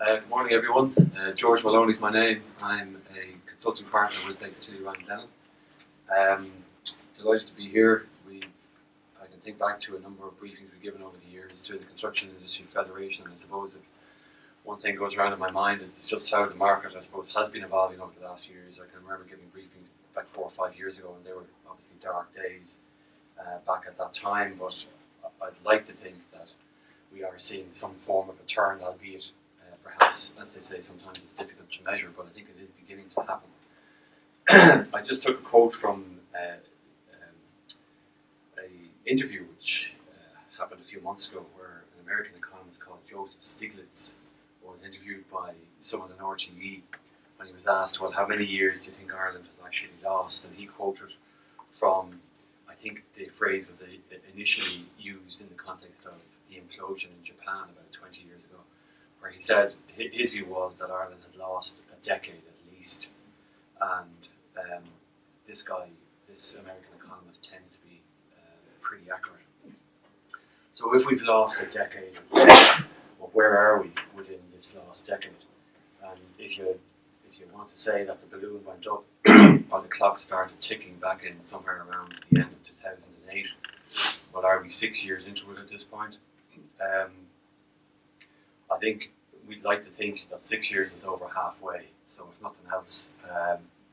Good morning, everyone. George Maloney is my name. I'm a consulting partner with Baker Tilly Ryan Lennon. Delighted to be here. I can think back to a number of briefings we've given over the years to the Construction Industry Federation, and I suppose if one thing goes around in my mind, it's just how the market, I suppose, has been evolving over the last few years. I can remember giving briefings back 4 or 5 years ago, and they were obviously dark days back at that time, but I'd like to think that we are seeing some form of a turn, albeit perhaps, as they say, sometimes it's difficult to measure, but I think it is beginning to happen. I just took a quote from an interview which happened a few months ago, where an American economist called Joseph Stiglitz was interviewed by someone in RTE, and he was asked, well, how many years do you think Ireland has actually lost? And he quoted from, I think the phrase was initially used in the context of the implosion in Japan about 20 years ago, where he said his view was that Ireland had lost a decade at least, and this American economist, tends to be pretty accurate. So if we've lost a decade, well, where are we within this last decade? And if you want to say that the balloon went up or the clock started ticking back in somewhere around the end of 2008, well, are we 6 years into it at this point? I think we'd like to think that 6 years is over halfway. So if nothing else,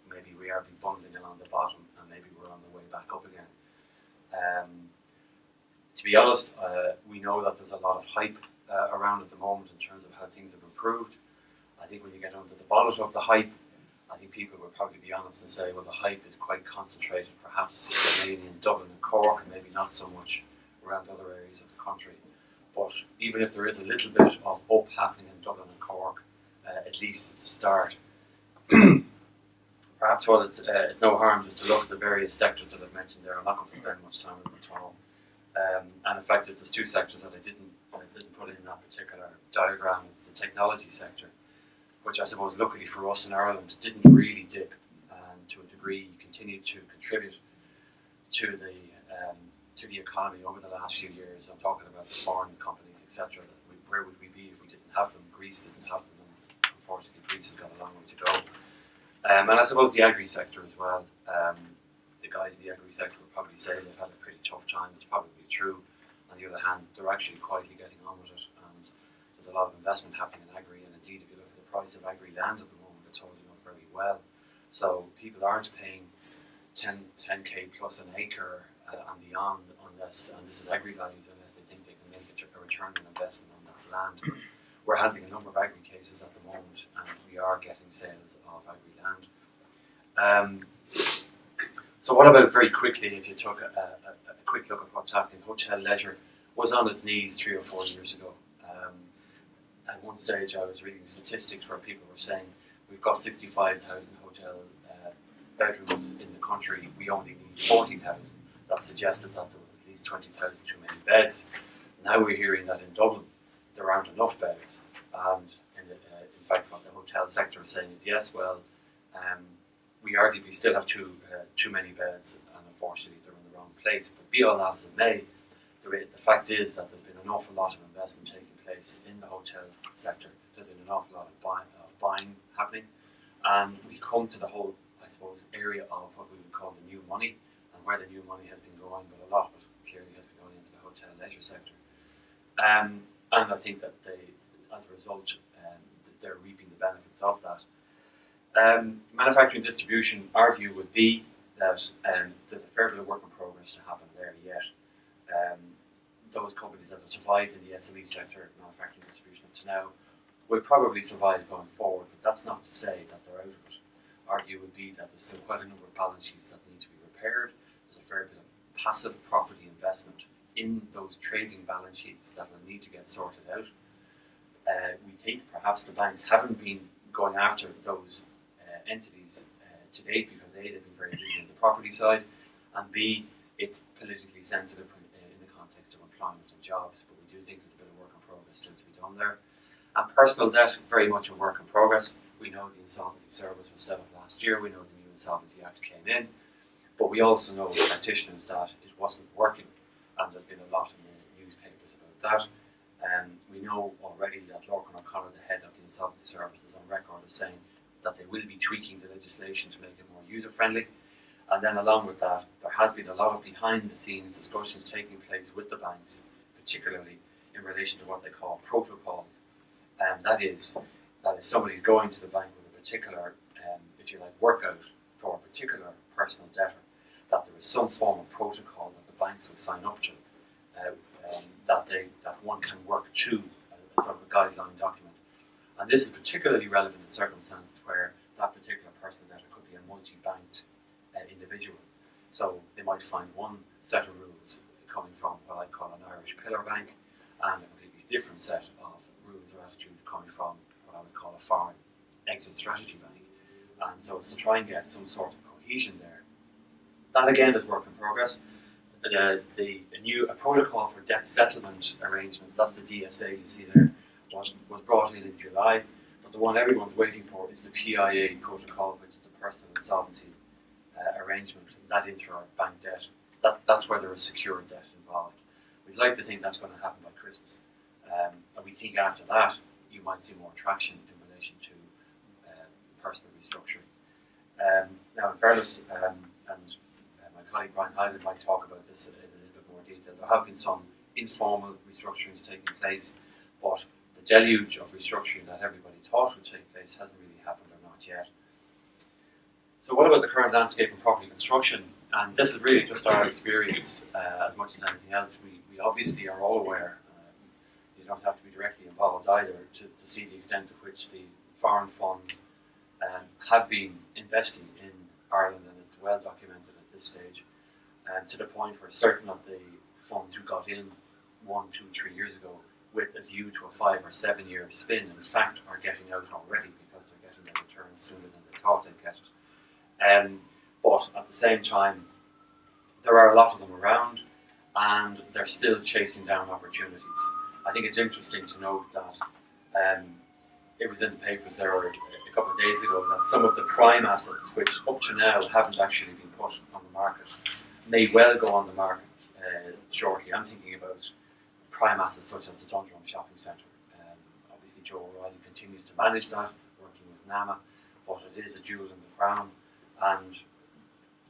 maybe we are bundling along the bottom, and maybe we're on the way back up again. To be honest, we know that there's a lot of hype around at the moment in terms of how things have improved. I think when you get under the bonnet of the hype, I think people will probably be honest and say, well, the hype is quite concentrated, perhaps mainly in Dublin and Cork, and maybe not so much around other areas of the country. But even if there is a little bit of up happening in Dublin and Cork, at least it's a start. Perhaps it's no harm just to look at the various sectors that I've mentioned there. I'm not going to spend much time on them at all. And in fact, there's 2 sectors that I didn't put in that particular diagram. It's the technology sector, which I suppose, luckily for us in Ireland, didn't really dip, and to a degree continued to contribute to the economy over the last few years. I'm talking about the foreign companies, etc. Where would we be if we didn't have them? Greece didn't have them, and unfortunately Greece has got a long way to go. And I suppose the agri sector as well. The guys in the agri sector would probably say they've had a pretty tough time. It's probably true. On the other hand, they're actually quietly getting on with it, and there's a lot of investment happening in agri, and indeed if you look at the price of agri land at the moment, it's holding up very well. So people aren't paying 10k plus an acre and beyond, unless, and this is agri values, unless they think they can make a return on investment on that land. We're handling a number of agri cases at the moment, and we are getting sales of agri land. So what about, very quickly, if you took a quick look at what's happening, hotel leisure was on its knees 3 or 4 years ago. At one stage I was reading statistics where people were saying we've got 65,000 hotel bedrooms in the country, we only need 40,000. That suggested that there was at least 20,000 too many beds. Now we're hearing that in Dublin there aren't enough beds, and in fact what the hotel sector is saying is, yes, well, we arguably still have too many beds, and unfortunately they're in the wrong place. But be all that as it may, the fact is that there's been an awful lot of investment taking place in the hotel sector. There's been an awful lot of buying happening, and we come to the whole, I suppose, area of what we would call the new money, and where the new money has been going, but a lot of it clearly has been going into the hotel leisure sector. And I think that as a result, they're reaping the benefits of that. Manufacturing distribution, our view would be that there's a fair bit of work in progress to happen there yet. Those companies that have survived in the SME sector, manufacturing distribution up to now, will probably survive going forward, but that's not to say that they're out of it. Our view would be that there's still quite a number of balance sheets that need to be repaired. There's a fair bit of passive property investment in those trading balance sheets that will need to get sorted out. We think perhaps the banks haven't been going after those entities to date because A, they've been very busy on the property side, and B, it's politically sensitive in the context of employment and jobs, but we do think there's a bit of work in progress still to be done there. And personal debt, very much a work in progress. We know the Insolvency Service was set up last year, we know the new Insolvency Act came in, but we also know as practitioners that it wasn't working, and there's been a lot in the newspapers about that. We know already that Lorcan O'Connor, the head of the Insolvency Service, is on record as saying that they will be tweaking the legislation to make it more user-friendly. And then along with that, there has been a lot of behind-the-scenes discussions taking place with the banks, particularly in relation to what they call protocols. And that is if somebody's going to the bank with a particular, if you like, workout for a particular personal debtor, that there is some form of protocol that the banks will sign up to, that one can work to a sort of a guideline document. And this is particularly relevant in circumstances where that particular personal debtor could be a multi-banked individual. So they might find one set of rules coming from what I call an Irish pillar bank, and a completely different set of rules or attitude coming from what I would call a foreign exit strategy bank. And so it's to try and get some sort of cohesion there. That again is work in progress. A protocol for debt settlement arrangements, that's the DSA you see there, was brought in July. But the one everyone's waiting for is the PIA protocol, which is the personal insolvency arrangement. That is for bank debt. That's where there is secured debt involved. We'd like to think that's going to happen by Christmas. And we think after that you might see more traction in relation to personal restructuring. Now in fairness, and my colleague Brian Hyland might talk about this in a little bit more detail, there have been some informal restructurings taking place, but the deluge of restructuring that everybody thought would take place hasn't really happened, or not yet. So what about the current landscape in property construction? And this is really just our experience as much as anything else. We obviously are all aware, you don't have to be directly involved either, to see the extent to which the foreign funds have been investing in Ireland, and it's well documented at this stage, to the point where certain of the funds who got in 1, 2, 3 years ago with a view to a 5 or 7 year spin, in fact, are getting out already because they're getting their returns sooner than they thought they'd get it. But at the same time, there are a lot of them around, and they're still chasing down opportunities. I think it's interesting to note that it was in the papers there a couple of days ago that some of the prime assets, which up to now haven't actually been put on the market, may well go on the market shortly. I'm thinking about prime assets such as the Dundrum Shopping Centre. Obviously, Joe O'Reilly continues to manage that, working with NAMA, but it is a jewel in the crown. And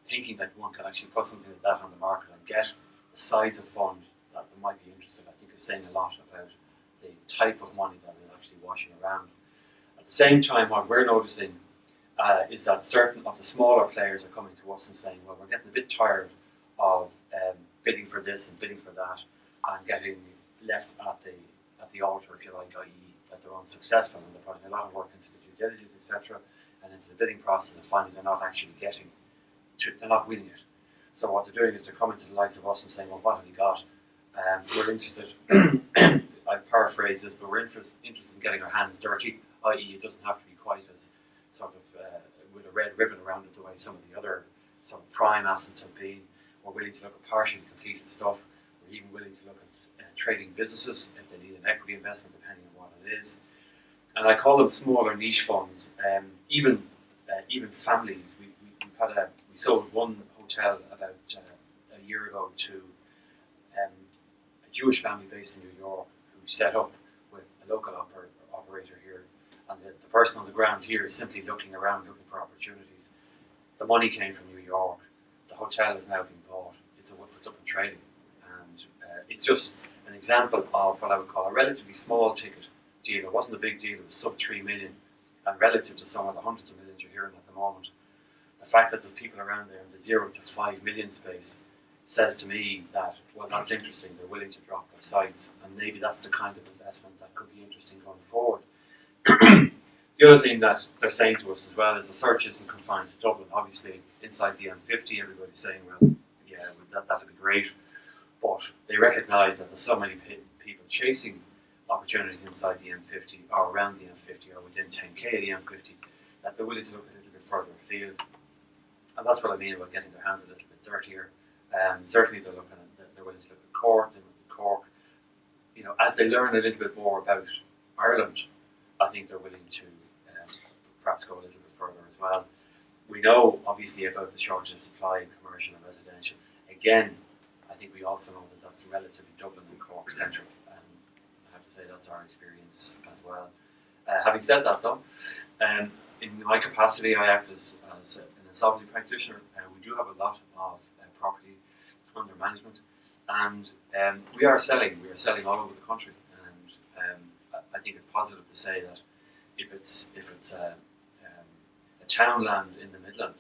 thinking that one can actually put something like that on the market and get the size of fund that they might be interested in, I think is saying a lot about the type of money that is actually washing around. At the same time, what we're noticing is that certain of the smaller players are coming to us and saying, well, we're getting a bit tired of bidding for this and bidding for that, and getting left at the altar, if you like, i.e. that they're unsuccessful and they're putting a lot of work into the due diligence, etc., and into the bidding process, and finally they're not actually they're not winning it. So what they're doing is they're coming to the likes of us and saying, well, what have you got? We're interested, I paraphrase this, but we're interested in getting our hands dirty, i.e. it doesn't have to be quite as sort of with a red ribbon around it the way some of the other sort of prime assets have been. We're willing to look at partially completed stuff. We're even willing to look at trading businesses if they need an equity investment, depending on what it is. And I call them smaller niche funds. Even families. We sold one hotel about a year ago to a Jewish family based in New York who set up with a local operator here, and the person on the ground here is simply looking around, looking for opportunities. The money came from New York. The hotel is now being bought. It's up in trading, and it's just an example of what I would call a relatively small ticket deal. It wasn't a big deal. It was sub 3 million, and relative to some of the hundreds of millions you're hearing at the moment, the fact that there's people around there in the 0 to 5 million space says to me that, well, that's interesting. They're willing to drop their sights, and maybe that's the kind of investment that could be interesting going forward. The other thing that they're saying to us as well is the search isn't confined to Dublin. Obviously, inside the M50, everybody's saying, well, yeah, that'd be great. But they recognise that there's so many people chasing opportunities inside the M50 or around the M50 or within 10k of the M50 that they're willing to look a little bit further afield. And that's what I mean about getting their hands a little bit dirtier. Certainly they're willing to look at Cork, as they learn a little bit more about Ireland, I think they're willing to perhaps go a little bit further as well. We know obviously about the shortage of supply in commercial and residential. Again, I think we also know that that's relatively Dublin and Cork central. have to say that's our experience as well. Having said that, though, in my capacity, I act as an insolvency practitioner. We do have a lot of property under management, and we are selling. We are selling all over the country, and I think it's positive to say that if it's a townland in the Midland,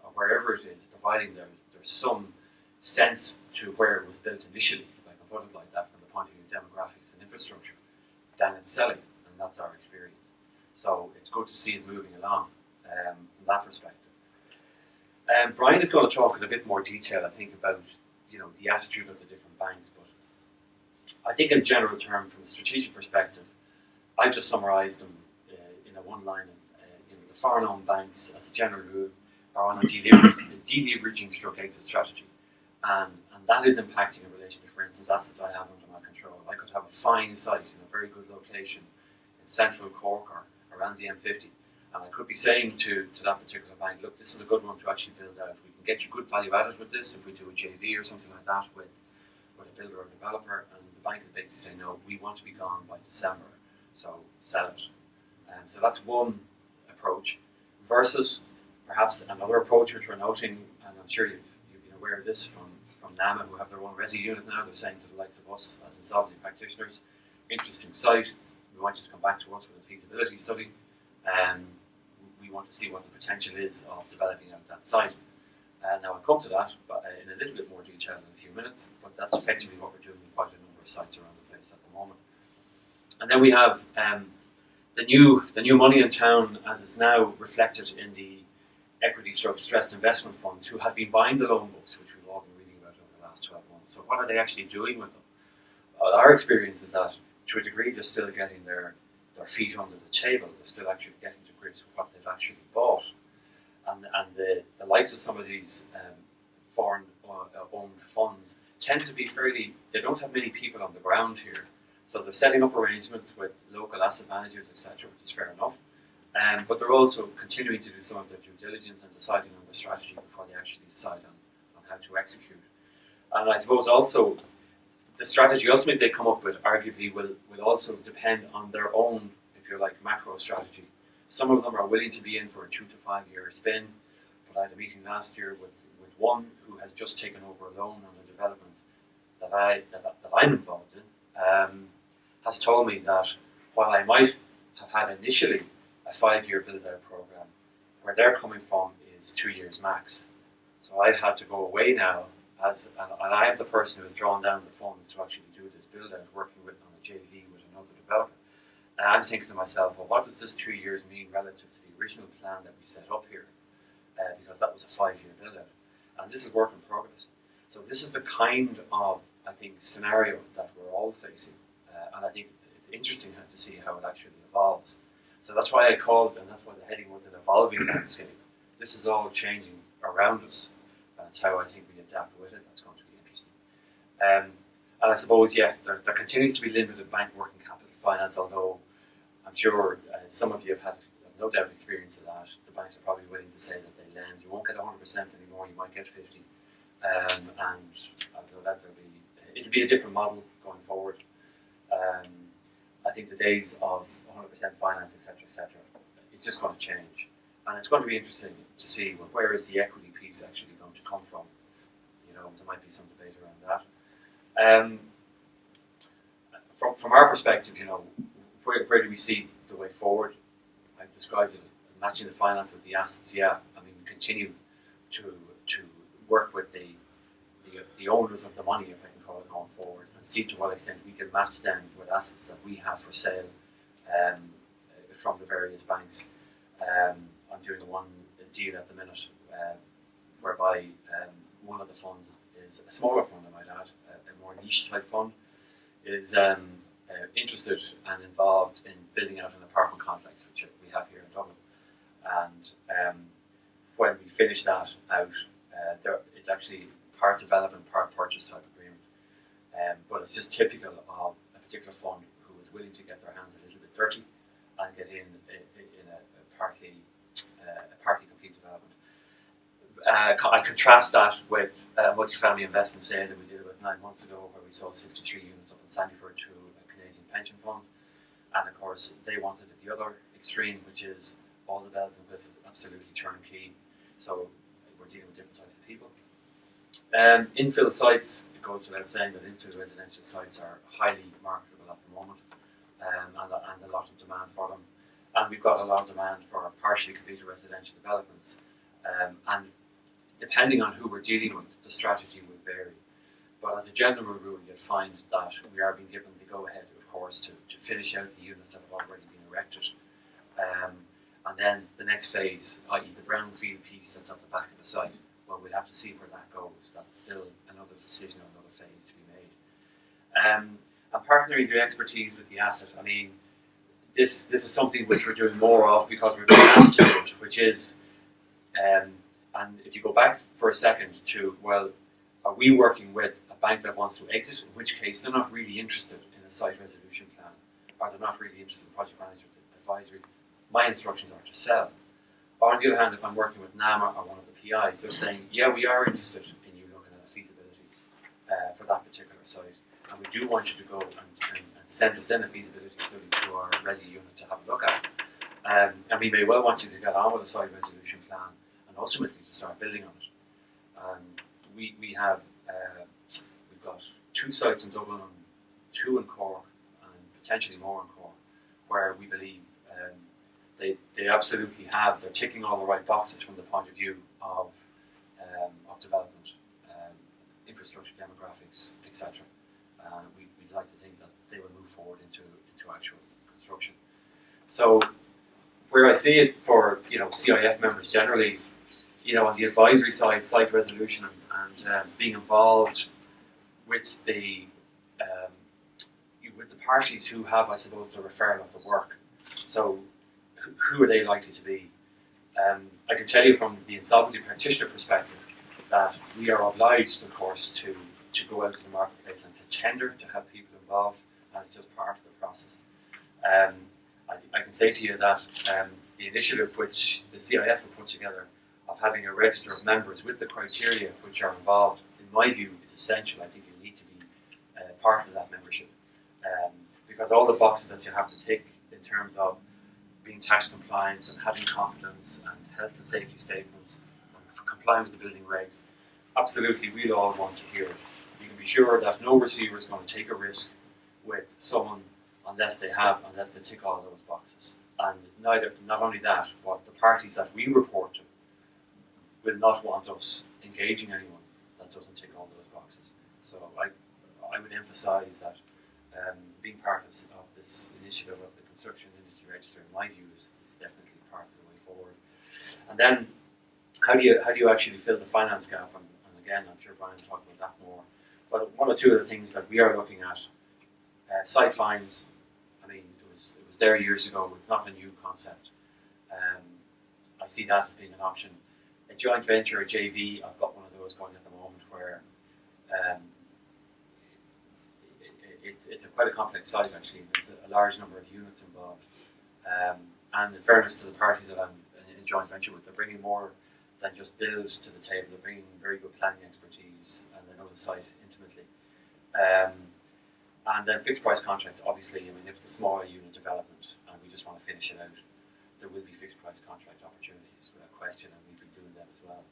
or wherever it is, providing there's some sense to where it was built initially, if I can put it like that, from the point of view of demographics and infrastructure, then it's selling, and that's our experience. So it's good to see it moving along from that perspective. Brian is going to talk in a bit more detail, I think, about the attitude of the different banks, but I think in general term, from a strategic perspective, I just summarised them in a one line. The foreign-owned banks, as a general rule, are on a deleveraging stroke exit strategy, and that is impacting in relation to, for instance, assets I have under my control. I could have a fine site in a very good location in central Cork or around the M50, and I could be saying to that particular bank, look, this is a good one to actually build out. We can get you good value added with this if we do a JV or something like that with a builder or developer, and the bank is basically saying, no, we want to be gone by December, so sell it. So that's one approach, versus perhaps another approach which we're noting, and I'm sure you've been aware of this from NAMA, who have their own resi unit now. They're saying to the likes of us as insolvency practitioners, interesting site, we want you to come back to us with a feasibility study, and we want to see what the potential is of developing out that site. Now I'll come to that in a little bit more detail in a few minutes, but that's effectively what we're doing in quite a number of sites around the place at the moment. And then we have the new money in town, as it's now reflected in the equity stroke stressed investment funds, who have been buying the loan books, which we've all been reading about over the last 12 months. So what are they actually doing with them? Our experience is that, to a degree, they're still getting their feet under the table. They're still actually getting to grips with what they've actually bought. And the likes of some of these foreign-owned funds tend to be they don't have many people on the ground here. So they're setting up arrangements with local asset managers, etc., which is fair enough. But they're also continuing to do some of their due diligence and deciding on the strategy before they actually decide on how to execute. And I suppose also the strategy ultimately they come up with arguably will also depend on their own, if you like, macro strategy. Some of them are willing to be in for a 2 to 5 year spin, but I had a meeting last year with one who has just taken over a loan on a development that I'm involved in, has told me that while I might have had initially a 5-year build-out program, where they're coming from is 2 years max. So I've had to go away now, and I am the person who has drawn down the funds to actually do this build-out, working on a JV with another developer. And I'm thinking to myself, well, what does this 2 years mean relative to the original plan that we set up here? Because that was a 5-year build-out. And this is work in progress. So this is the kind of, I think, scenario that we're all facing. And I think it's interesting to see how it actually evolves. So that's why I called, and that's why the heading was an evolving landscape. This is all changing around us. That's how I think we adapt with it. That's going to be interesting. And I suppose, there continues to be limited bank working capital finance, although I'm sure some of you have no doubt experience of that. The banks are probably willing to say that they lend. You won't get 100% anymore, you might get 50%. And I know that it'll be a different model going forward. I think the days of 100% finance, etc., it's just going to change. And it's going to be interesting to see, well, where is the equity piece actually going to come from? There might be some debate around that. From our perspective, where do we see the way forward? I've described it as matching the finance with the assets. Yeah, I mean, we continue to work with the owners of the money, if I can call it, going forward, and see to what extent we can match them with assets that we have for sale from the various banks. I'm doing one deal at the minute whereby one of the funds is a smaller fund, I might add, a more niche type fund, is interested and involved in building out an apartment complex, which we have here in Dublin. And when we finish that out, it's actually part development, part purchase type agreement. But it's just typical of a particular fund who is willing to get their hands a little bit dirty and get in a partly complete development. I contrast that with multifamily investment sale that we did about 9 months ago, where we sold 63 units up in Sandyford to a pension fund. And of course, they wanted the other extreme, which is all the bells and whistles, absolutely turnkey. So we're dealing with different types of people. Infill sites, it goes without saying that infill residential sites are highly marketable at the moment, and a lot of demand for them. And we've got a lot of demand for partially completed residential developments. And depending on who we're dealing with, the strategy will vary. But as a general rule, you'll find that we are being given the go-ahead, of course, to finish out the units that have already been erected. And then the next phase, i.e. the brownfield piece that's at the back of the site, well, we'll have to see where that goes. That's still another decision, another phase to be made. And partnering your expertise with the asset, I mean, this is something which we're doing more of because we're being asked to do it, which is, and if you go back for a second to, well, are we working with a bank that wants to exit, in which case they're not really interested in a site resolution plan, or they're not really interested in project management advisory. My instructions are to sell. Or on the other hand, if I'm working with NAMA or one of the PIs, they're saying, yeah, we are interested in you looking at a feasibility for that particular site. And we do want you to go and send us in a feasibility study to our resi unit to have a look at. And we may well want you to get on with a site resolution plan and ultimately to start building on it. We've got 2 sites in Dublin and 2 in Cork and potentially more in Cork where we believe they absolutely they're ticking all the right boxes from the point of view of development, infrastructure, demographics, etc. We'd like to think that they will move forward into actual construction. So where I see it for CIF members generally, on the advisory side, site resolution and being involved with the parties who have, I suppose, the referral of the work. So who are they likely to be? I can tell you from the insolvency practitioner perspective that we are obliged, of course, to go out to the marketplace and to tender, to have people involved, and it's just part of the process. I can say to you that the initiative which the CIF have put together of having a register of members with the criteria which are involved, in my view, is essential. I think you need to be part of that membership. Because all the boxes that you have to tick in terms of being tax compliance and having competence and health and safety statements and complying with the building regs, absolutely we'll all want to hear it. You can be sure that no receiver is going to take a risk with someone unless they tick all those boxes. And not only that, but the parties that we report to will not want us engaging anyone that doesn't tick all those boxes. So I would emphasise that being part of this initiative of the Construction Industry Register, in my view, is definitely part of the way forward. And then, how do you actually fill the finance gap? And again, I'm sure Brian will talk about that more. But one or two of the things that we are looking at, site fines. I mean, it was there years ago. It's not a new concept. I see that as being an option. A joint venture, a JV. I've got one of those going at the moment where. It's quite a complex site actually. There's a large number of units involved, and in fairness to the party that I'm in joint venture with, they're bringing more than just build to the table. They're bringing very good planning expertise and they know the site intimately. And then fixed price contracts. Obviously, I mean, if it's a smaller unit development and we just want to finish it out, there will be fixed price contract opportunities without question, and we've been doing that as well.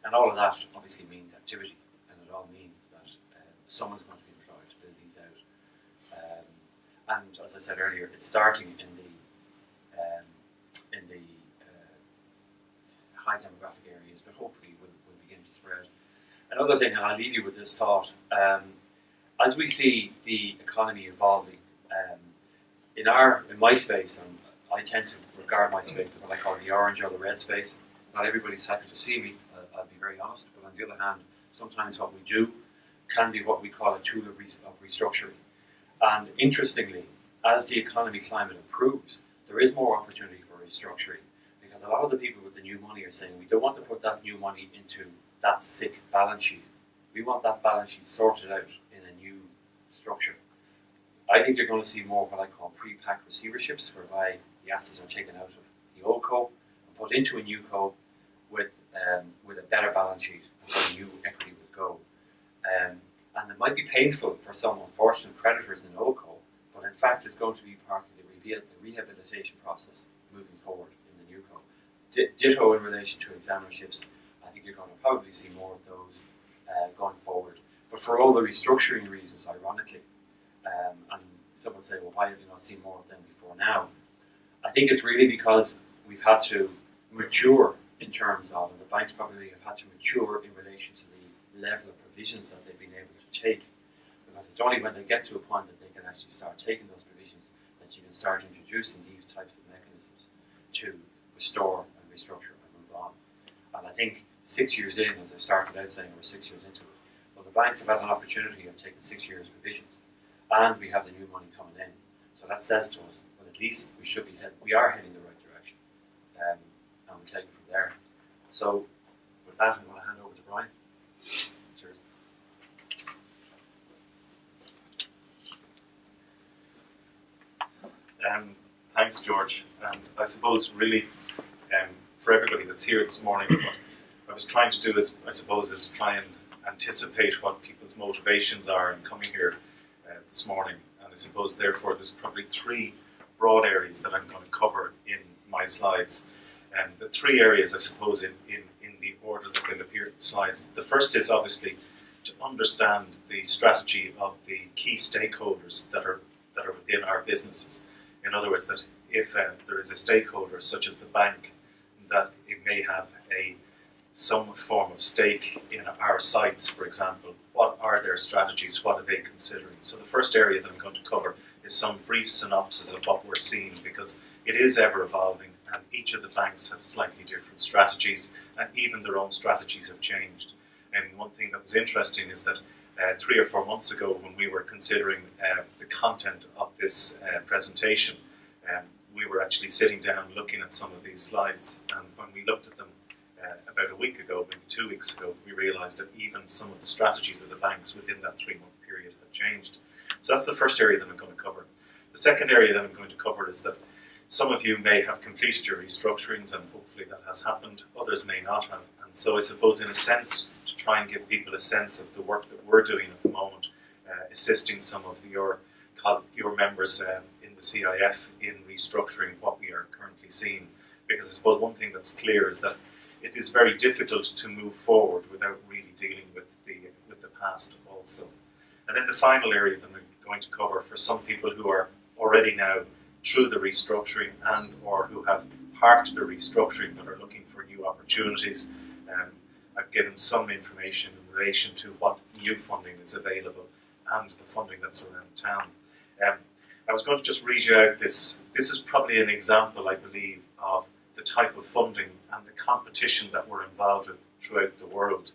And all of that obviously means activity, and it all means that someone's going to be employed to build these out. And as I said earlier, it's starting in the high demographic areas, but hopefully will begin to spread. Another thing, and I'll leave you with this thought, as we see the economy evolving, in my space, and I tend to regard my space as what I call the orange or the red space. Not everybody's happy to see me, I'll be very honest, but on the other hand, sometimes what we do can be what we call a tool of restructuring. And interestingly, as the economy climate improves, there is more opportunity for restructuring, because a lot of the people with the new money are saying we don't want to put that new money into that sick balance sheet. We want that balance sheet sorted out in a new structure. I think you're going to see more what I call pre-packed receiverships, whereby the assets are taken out of the old co and put into a new co with a better balance sheet and where the new equity will go. And it might be painful for some unfortunate creditors in old co in fact it's going to be part of the rehabilitation process moving forward in the new co. Ditto in relation to examinerships. I think you're going to probably see more of those going forward. But for all the restructuring reasons, ironically, and some would say, well, why have you not seen more of them before now? I think it's really because we've had to mature in terms of, and the banks probably have had to mature in relation to the level of provisions that they've been able to take. Because it's only when they get to a point that they can actually start taking those provisions that you can start introducing these types of mechanisms to restore and restructure and move on. And I think 6 years in, as I started out saying, we're 6 years into it, well, the banks have had an opportunity of taking 6 years provisions, and we have the new money coming in. So that says to us, well, at least we are heading the right direction, and we'll take it from there. So with that, I'm going to hand over to Brian. Cheers. Thanks, George. And I suppose really for everybody that's here this morning, what I was trying to do is try and anticipate what people's motivations are in coming here this morning. And I suppose therefore there's probably three broad areas that I'm going to cover in my slides. And the three areas, I suppose, in the order that they'll appear in the slides. The first is obviously to understand the strategy of the key stakeholders that are within our businesses. In other words, that if there is a stakeholder such as the bank, that it may have some form of stake in our sites, for example, what are their strategies, what are they considering? So the first area that I'm going to cover is some brief synopsis of what we're seeing, because it is ever evolving and each of the banks have slightly different strategies, and even their own strategies have changed. And one thing that was interesting is that 3 or 4 months ago, when we were considering the content of this presentation, we were actually sitting down looking at some of these slides, and when we looked at them about a week ago, maybe 2 weeks ago, we realised that even some of the strategies of the banks within that 3-month period had changed. So that's the first area that I'm going to cover. The second area that I'm going to cover is that some of you may have completed your restructurings, and hopefully that has happened. Others may not have. And so I suppose, in a sense, to try and give people a sense of the work that we're doing at the moment, assisting some of your members in the CIF in restructuring what we are currently seeing. Because I suppose one thing that's clear is that it is very difficult to move forward without really dealing with the past also. And then the final area that I'm going to cover, for some people who are already now through the restructuring and or who have parked the restructuring but are looking for new opportunities, I've given some information in relation to what new funding is available and the funding that's around town. I was going to just read you out this. This is probably an example, I believe, of the type of funding and the competition that we're involved with throughout the world.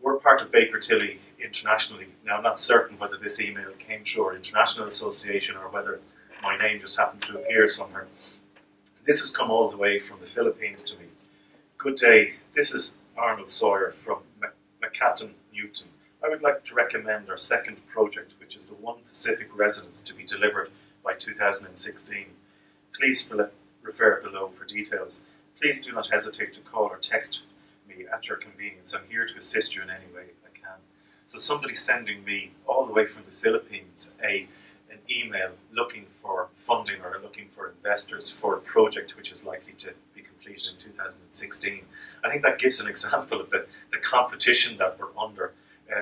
We're part of Baker Tilly internationally. Now, I'm not certain whether this email came through our international association or whether my name just happens to appear somewhere. This has come all the way from the Philippines to me. Good day, this is Arnold Sawyer from Macatan, Newton. I would like to recommend our second project, which is the One Pacific Residence, to be delivered by 2016. Please refer below for details. Please do not hesitate to call or text me at your convenience. I'm here to assist you in any way I can. So somebody sending me all the way from the Philippines an email looking for funding or looking for investors for a project which is likely to be completed in 2016. I think that gives an example of the competition that we're under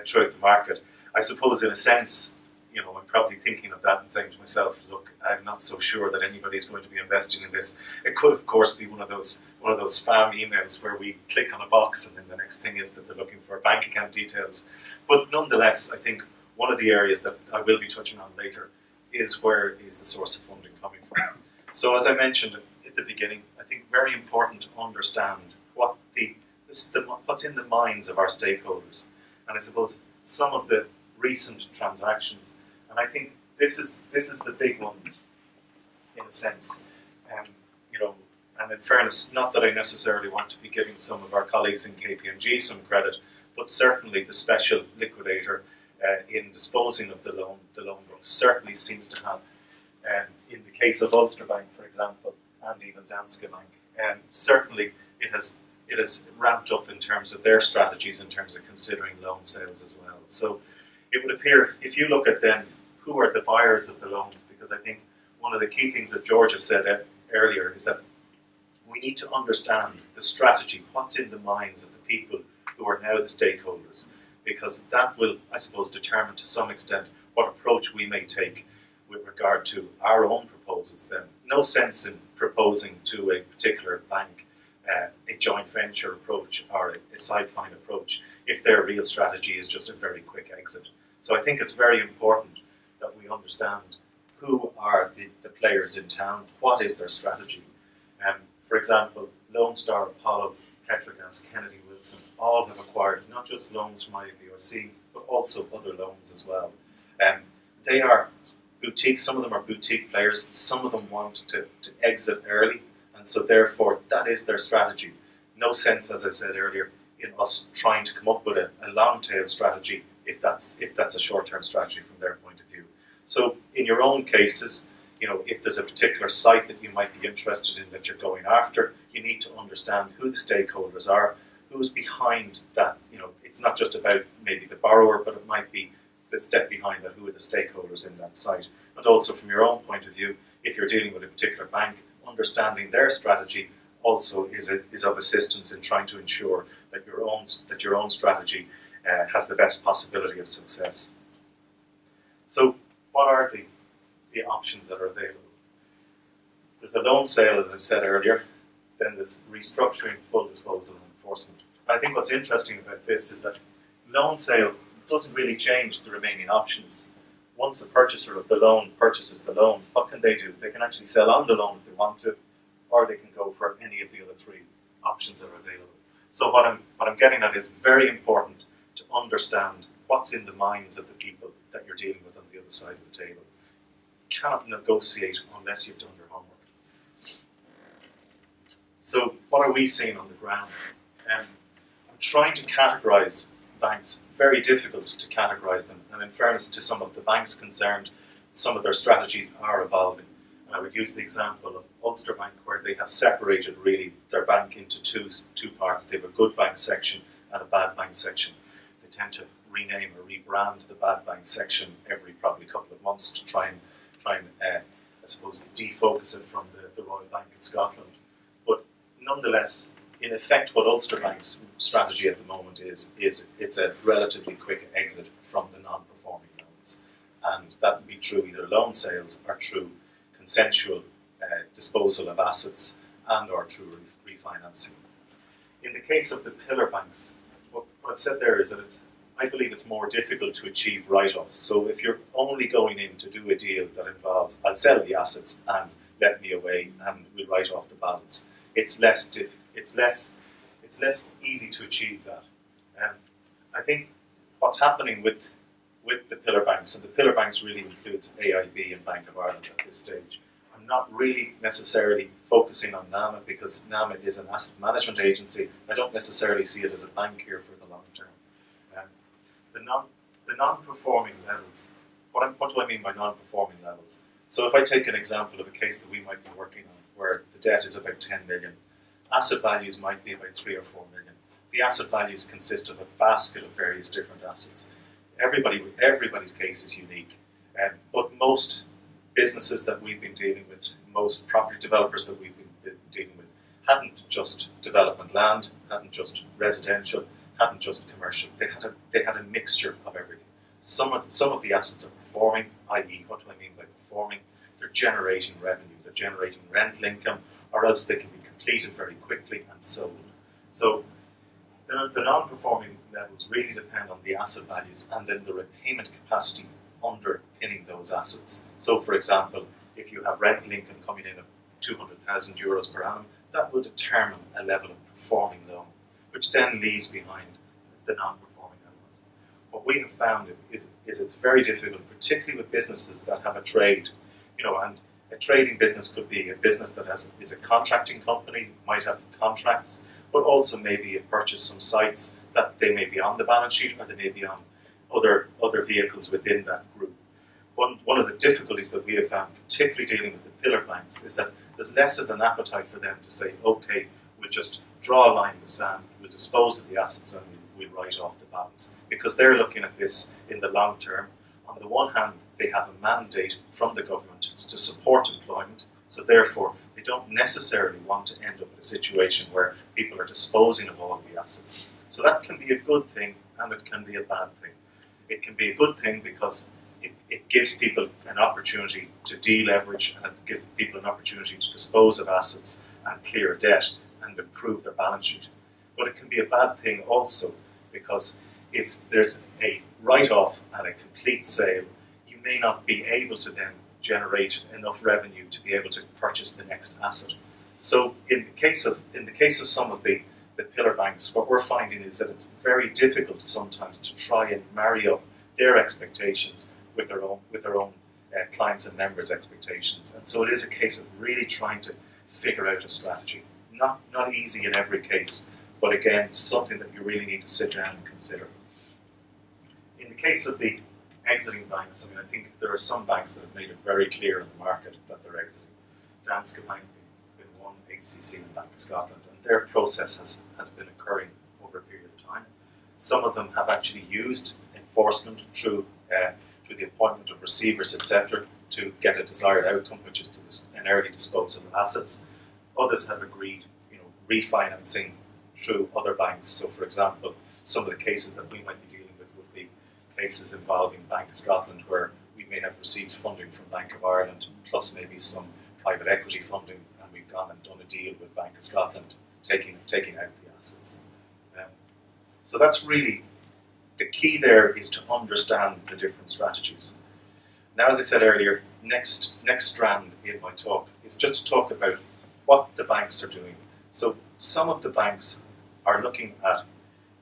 throughout the market. I suppose in a sense, I'm probably thinking of that and saying to myself, look, I'm not so sure that anybody's going to be investing in this. It could, of course, be one of those spam emails where we click on a box and then the next thing is that they're looking for bank account details. But nonetheless, I think one of the areas that I will be touching on later is where is the source of funding coming from. So as I mentioned at the beginning, I think very important to understand what's in the minds of our stakeholders. And I suppose some of the recent transactions, and I think this is the big one in a sense, and in fairness, not that I necessarily want to be giving some of our colleagues in KPMG some credit, but certainly the special liquidator in disposing of the loan book certainly seems to have, in the case of Ulster Bank, for example, and even Danske Bank, certainly it has ramped up in terms of their strategies in terms of considering loan sales as well. So it would appear, if you look at then who are the buyers of the loans, because I think one of the key things that Georgia said earlier is that we need to understand the strategy, what's in the minds of the people who are now the stakeholders, because that will, I suppose, determine to some extent what approach we may take with regard to our own proposals then. No sense in proposing to a particular bank a joint venture approach or a side-fine approach if their real strategy is just a very quick exit. So I think it's very important that we understand who are the players in town, what is their strategy. For example, Lone Star, Apollo, Petrogas, Kennedy Wilson, all have acquired not just loans from IBRC, but also other loans as well. They are boutique, some of them are boutique players, some of them want to exit early, and so therefore that is their strategy. No sense, as I said earlier, in us trying to come up with a long tail strategy if that's a short-term strategy from their point of view. So in your own cases, if there's a particular site that you might be interested in that you're going after, you need to understand who the stakeholders are, who's behind that. It's not just about maybe the borrower, but it might be the step behind that, who are the stakeholders in that site. And also from your own point of view, if you're dealing with a particular bank, understanding their strategy also is of assistance in trying to ensure that your own strategy has the best possibility of success. So what are the options that are available? There's a loan sale, as I've said earlier, then there's restructuring, full disposal and enforcement. I think what's interesting about this is that loan sale doesn't really change the remaining options. Once a purchaser of the loan purchases the loan, what can they do? They can actually sell on the loan if they want to, or they can go for any of the other three options that are available. So what I'm getting at is very important to understand what's in the minds of the people that you're dealing with on the other side of the table. You cannot negotiate unless you've done your homework. So what are we seeing on the ground? I'm trying to categorise banks. Very difficult to categorise them, and in fairness to some of the banks concerned, some of their strategies are evolving. And I would use the example of Ulster Bank, where they have separated really their bank into two parts. They have a good bank section and a bad bank section. They tend to rename or rebrand the bad bank section every probably couple of months to try and I suppose defocus it from the Royal Bank of Scotland. But nonetheless, in effect, what Ulster Bank's strategy at the moment is it's a relatively quick exit from the non-performing loans. And that would be through either loan sales or through consensual disposal of assets and or through refinancing. In the case of the pillar banks, what I've said there is that I believe it's more difficult to achieve write-offs. So if you're only going in to do a deal that involves, I'll sell the assets and let me away and we'll write off the balance, it's less easy to achieve that. I think what's happening with the pillar banks, and the pillar banks really includes AIB and Bank of Ireland at this stage. I'm not really necessarily focusing on NAMA because NAMA is an asset management agency. I don't necessarily see it as a bank here for the long term. The non-performing levels, what do I mean by non-performing levels? So if I take an example of a case that we might be working on where the debt is about 10 million, asset values might be about 3 or 4 million. The asset values consist of a basket of various different assets. Everybody's case is unique, but most businesses that we've been dealing with, most property developers that we've been dealing with, hadn't just development land, hadn't just residential, hadn't just commercial. They had a mixture of everything. Some of the assets are performing, i.e., what do I mean by performing? They're generating revenue, they're generating rental income, or else they can be completed very quickly and sold. So the non-performing levels really depend on the asset values and then the repayment capacity underpinning those assets. So for example, if you have rental income coming in of €200,000 per annum, that will determine a level of performing loan, which then leaves behind the non-performing element. What we have found is it's very difficult, particularly with businesses that have a trade, and a trading business could be a business that is a contracting company, might have contracts, but also maybe purchase some sites that they may be on the balance sheet or they may be on other vehicles within that group. One of the difficulties that we have found, particularly dealing with the pillar banks, is that there's less of an appetite for them to say, okay, we'll just draw a line in the sand, we'll dispose of the assets and we'll write off the balance. Because they're looking at this in the long term, on the one hand, they have a mandate from the government to support employment, so therefore they don't necessarily want to end up in a situation where people are disposing of all of the assets. So that can be a good thing and it can be a bad thing. It can be a good thing because it gives people an opportunity to deleverage, and it gives people an opportunity to dispose of assets and clear debt and improve their balance sheet. But it can be a bad thing also because if there's a write-off and a complete sale, you may not be able to then generate enough revenue to be able to purchase the next asset. So in the case of some of the pillar banks, what we're finding is that it's very difficult sometimes to try and marry up their expectations with their own clients and members' expectations. And so it is a case of really trying to figure out a strategy. Not easy in every case, but again, something that you really need to sit down and consider. In the case of the exiting banks, I think there are some banks that have made it very clear in the market that they're exiting. Danske Bank being one, HCC and Bank of Scotland, and their process has been occurring over a period of time. Some of them have actually used enforcement through the appointment of receivers, etc., to get a desired outcome, which is an early disposal of assets. Others have agreed, refinancing through other banks. So, for example, some of the cases that we might be dealing with would be cases involving Bank of Scotland, where we may have received funding from Bank of Ireland, plus maybe some private equity funding, and we've gone and done a deal with Bank of Scotland, taking out the assets. So that's really the key there, is to understand the different strategies. Now, as I said earlier, next strand in my talk is just to talk about what the banks are doing. So some of the banks are looking at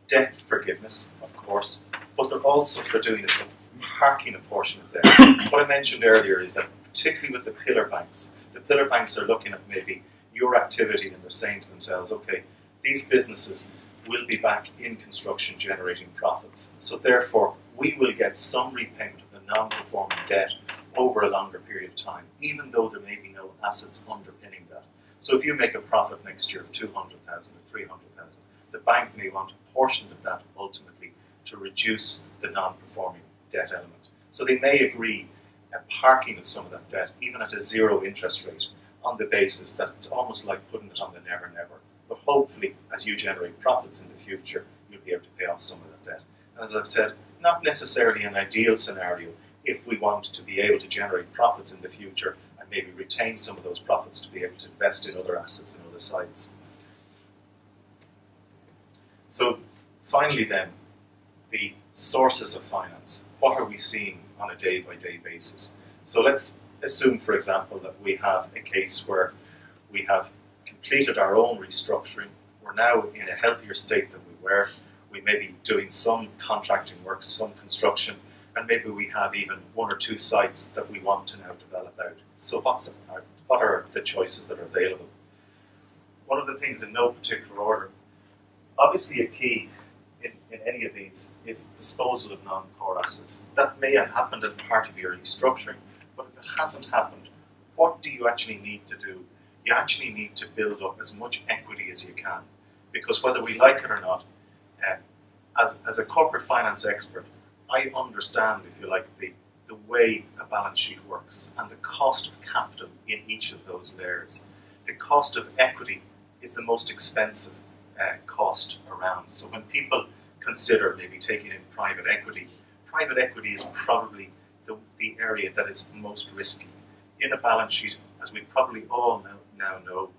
debt forgiveness, of course, but they're doing is parking a portion of debt. What I mentioned earlier is that particularly with the pillar banks are looking at maybe your activity, and they're saying to themselves, okay, these businesses will be back in construction generating profits. So therefore, we will get some repayment of the non-performing debt over a longer period of time, even though there may be no assets underpinning that. So if you make a profit next year of 200,000 or 300,000, the bank may want a portion of that ultimately to reduce the non-performing debt element. So they may agree a parking of some of that debt, even at a zero interest rate, on the basis that it's almost like putting it on the never-never. But hopefully, as you generate profits in the future, you'll be able to pay off some of that debt. And as I've said, not necessarily an ideal scenario if we want to be able to generate profits in the future and maybe retain some of those profits to be able to invest in other assets and other sites. So finally then, the sources of finance. What are we seeing on a day-by-day basis? So let's assume, for example, that we have a case where we have completed our own restructuring. We're now in a healthier state than we were. We may be doing some contracting work, some construction, and maybe we have even one or two sites that we want to now develop out. So what are the choices that are available? One of the things in no particular order, obviously a key in any of these is disposal of non-core assets. That may have happened as part of your restructuring, but if it hasn't happened, what do you actually need to do? You actually need to build up as much equity as you can, because whether we like it or not, as a corporate finance expert, I understand, if you like, the way a balance sheet works and the cost of capital in each of those layers. The cost of equity is the most expensive cost around. So when people consider maybe taking in private equity is probably the area that is most risky. In a balance sheet, as we probably all now know,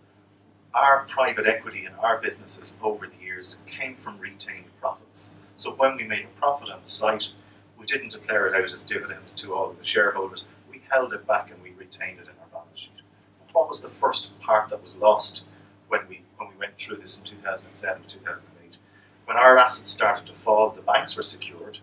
our private equity in our businesses over the years came from retained profits. So when we made a profit on the site, we didn't declare it out as dividends to all of the shareholders. We held it back and we retained it in our balance sheet. What was the first part that was lost when we went through this in 2007, 2008? When our assets started to fall, the banks were secured,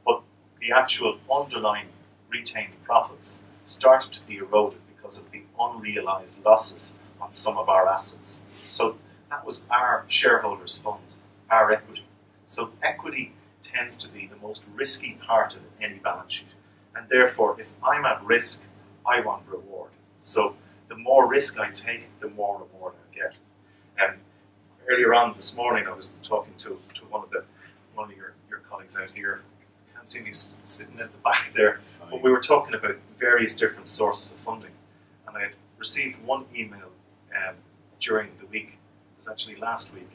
but the actual underlying retained profits started to be eroded because of the unrealized losses on some of our assets. So that was our shareholders' funds, our equity. So equity tends to be the most risky part of any balance sheet. And therefore, if I'm at risk, I want reward. So the more risk I take, the more reward I get. And earlier on this morning, I was talking to one of your colleagues out here. I can't can see me sitting at the back there. But we were talking about various different sources of funding. And I had received one email during the week, it was actually last week,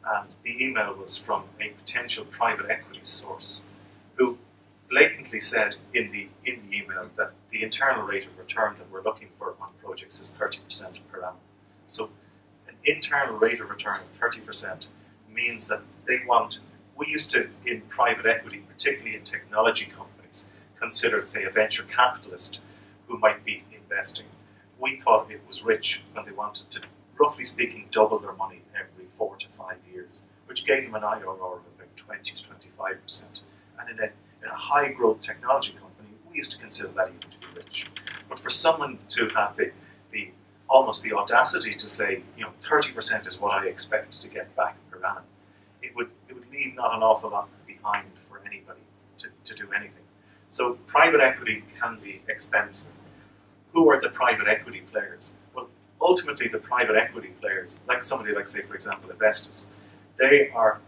and the email was from a potential private equity source who blatantly said in the email that the internal rate of return that we're looking for on projects is 30% per annum. So an internal rate of return of 30% means that they want, we used to, in private equity, particularly in technology companies, consider, say, a venture capitalist who might be investing. We thought it was rich when they wanted to, roughly speaking, double their money every 4 to 5 years, which gave them an IRR of about 20 to 25%. And in a high growth technology company, we used to consider that even to be rich. But for someone to have the almost the audacity to say, 30% is what I expect to get back per annum, it would leave not an awful lot behind for anybody to do anything. So private equity can be expensive. Who are the private equity players? Well, ultimately the private equity players, like somebody like, say, for example, Investus, they are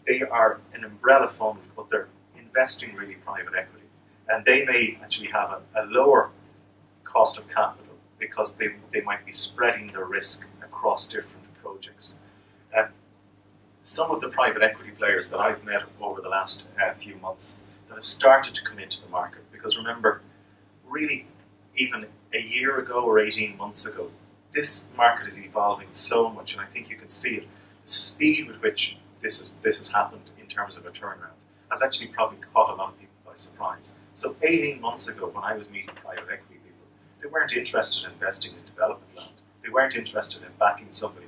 an umbrella fund, but they're investing really private equity. And they may actually have a lower cost of capital because they might be spreading the risk across different projects. Some of the private equity players that I've met over the last few months that have started to come into the market, because remember, really, even a year ago or 18 months ago, this market is evolving so much, and I think you can see it. The speed with which this has happened in terms of a turnaround has actually probably caught a lot of people by surprise. So 18 months ago, when I was meeting private equity people, they weren't interested in investing in development land. They weren't interested in backing somebody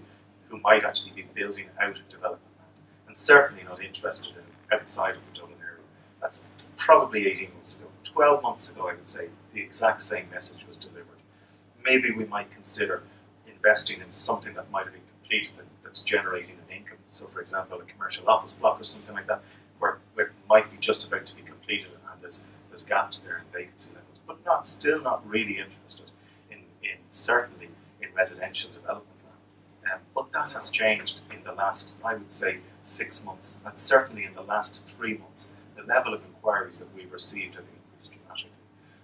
who might actually be building out development land, and certainly not interested in outside of the Dublin area. That's probably 18 months ago. 12 months ago, I would say, the exact same message was delivered. Maybe we might consider investing in something that might have been completed that's generating an income. So, for example, a commercial office block or something like that, where it might be just about to be completed and there's gaps there in vacancy levels, but still not really interested in certainly in residential development land. But that has changed in the last, I would say, 6 months, and certainly in the last 3 months. The level of inquiries that we've received have increased dramatically.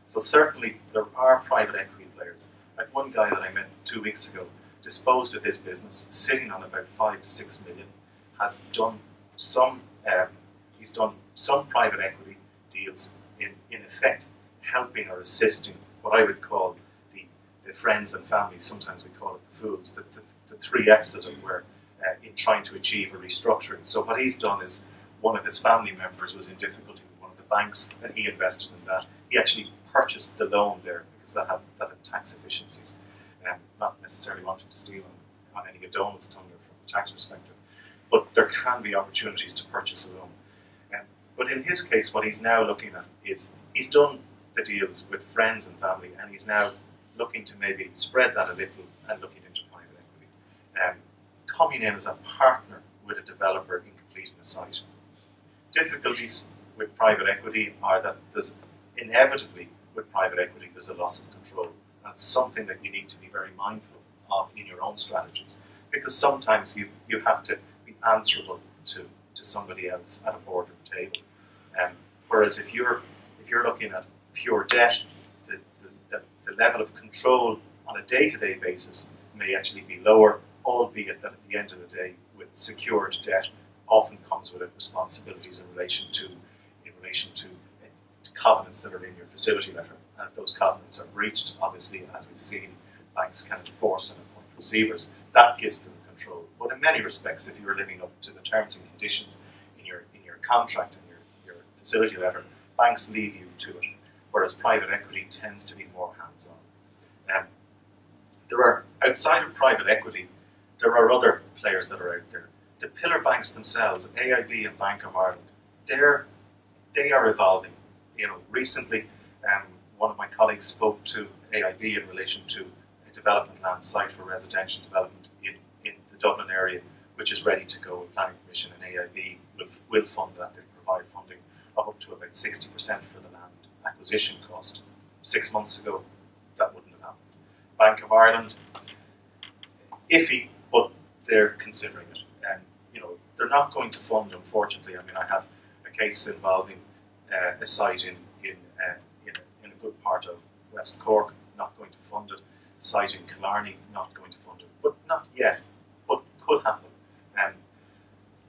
So certainly there are private equity players. Like one guy that I met 2 weeks ago disposed of his business, sitting on about 5 to 6 million, has done some private equity deals in effect helping or assisting what I would call the friends and families, sometimes we call it the fools, the 3 F's as it were, in trying to achieve a restructuring. So what he's done is, one of his family members was in difficulty with one of the banks and he invested in that. He actually purchased the loan there because that had tax efficiencies, not necessarily wanting to steal on any of Donald's thunder from a tax perspective, but there can be opportunities to purchase a loan. But in his case, what he's now looking at is he's done the deals with friends and family, and he's now looking to maybe spread that a little and looking into private equity. Coming in as a partner with a developer in completing a site. Difficulties with private equity are that there's inevitably, with private equity, there's a loss of control. And it's something that you need to be very mindful of in your own strategies, because sometimes you have to be answerable to somebody else at a boardroom table. Whereas if you're looking at pure debt, the level of control on a day-to-day basis may actually be lower, albeit that at the end of the day, with secured debt, often comes with responsibilities in relation to covenants that are in your facility letter. And if those covenants are breached, obviously, as we've seen, banks can enforce and appoint receivers. That gives them control. But in many respects, if you're living up to the terms and conditions in your contract and your facility letter, banks leave you to it, whereas private equity tends to be more hands-on. There are, outside of private equity, there are other players that are out there. The pillar banks themselves, AIB and Bank of Ireland, they are evolving. Recently, one of my colleagues spoke to AIB in relation to a development land site for residential development in the Dublin area, which is ready to go with planning permission, and AIB will fund that. They provide funding of up to about 60% for the land acquisition cost. 6 months ago, that wouldn't have happened. Bank of Ireland, iffy, but they're considering it. They're not going to fund, unfortunately. I mean, I have a case involving a site in a good part of West Cork, not going to fund it. Site in Killarney, not going to fund it, but not yet, but could happen.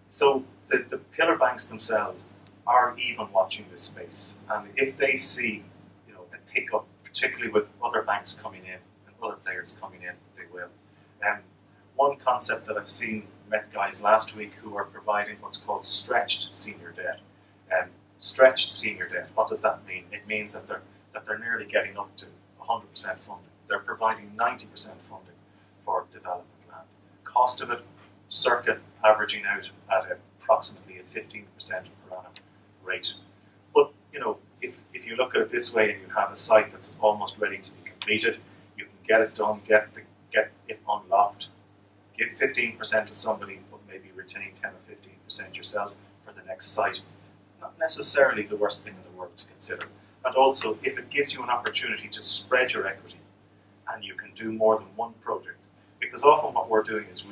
So the pillar banks themselves are even watching this space, and if they see, a pickup, particularly with other banks coming in and other players coming in, they will. One concept that I've seen, met guys last week who are providing what's called stretched senior debt. Stretched senior debt, what does that mean? It means that they're nearly getting up to 100% funding. They're providing 90% funding for development land. Cost of it, circa averaging out at approximately a 15% per annum rate. But if you look at it this way and you have a site that's almost ready to be completed, you can get it done, get it unlocked, give 15% to somebody, but maybe retain 10 or 15% yourself for the next site. Not necessarily the worst thing in the world to consider. And also, if it gives you an opportunity to spread your equity, and you can do more than one project, because often what we're doing is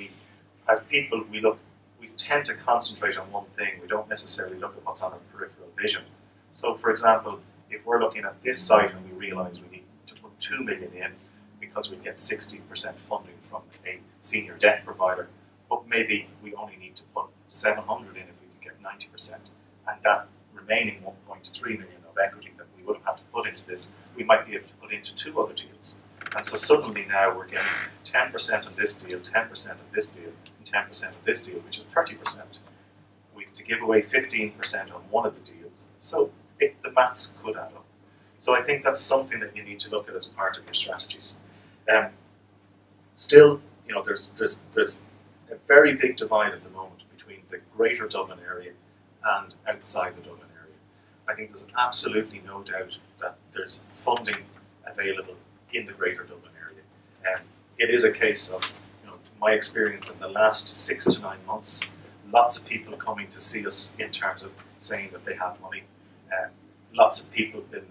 as people, we tend to concentrate on one thing. We don't necessarily look at what's on our peripheral vision. So, for example, if we're looking at this site and we realise we need to put 2 million in because we get 60% funding from a senior debt provider, but maybe we only need to put 700 in if we can get 90%, and that remaining 1.3 million of equity that we would have had to put into this, we might be able to put into 2 other deals. And so suddenly now we're getting 10% on this deal, 10% on this deal, and 10% on this deal, which is 30%. We have to give away 15% on one of the deals. So the maths could add up. So I think that's something that you need to look at as part of your strategies. Still, there's a very big divide at the moment between the greater Dublin area and outside the Dublin area. I think there's absolutely no doubt that there's funding available in the greater Dublin area. It is a case of, my experience in the last 6 to 9 months, lots of people coming to see us in terms of saying that they have money. Lots of people have been,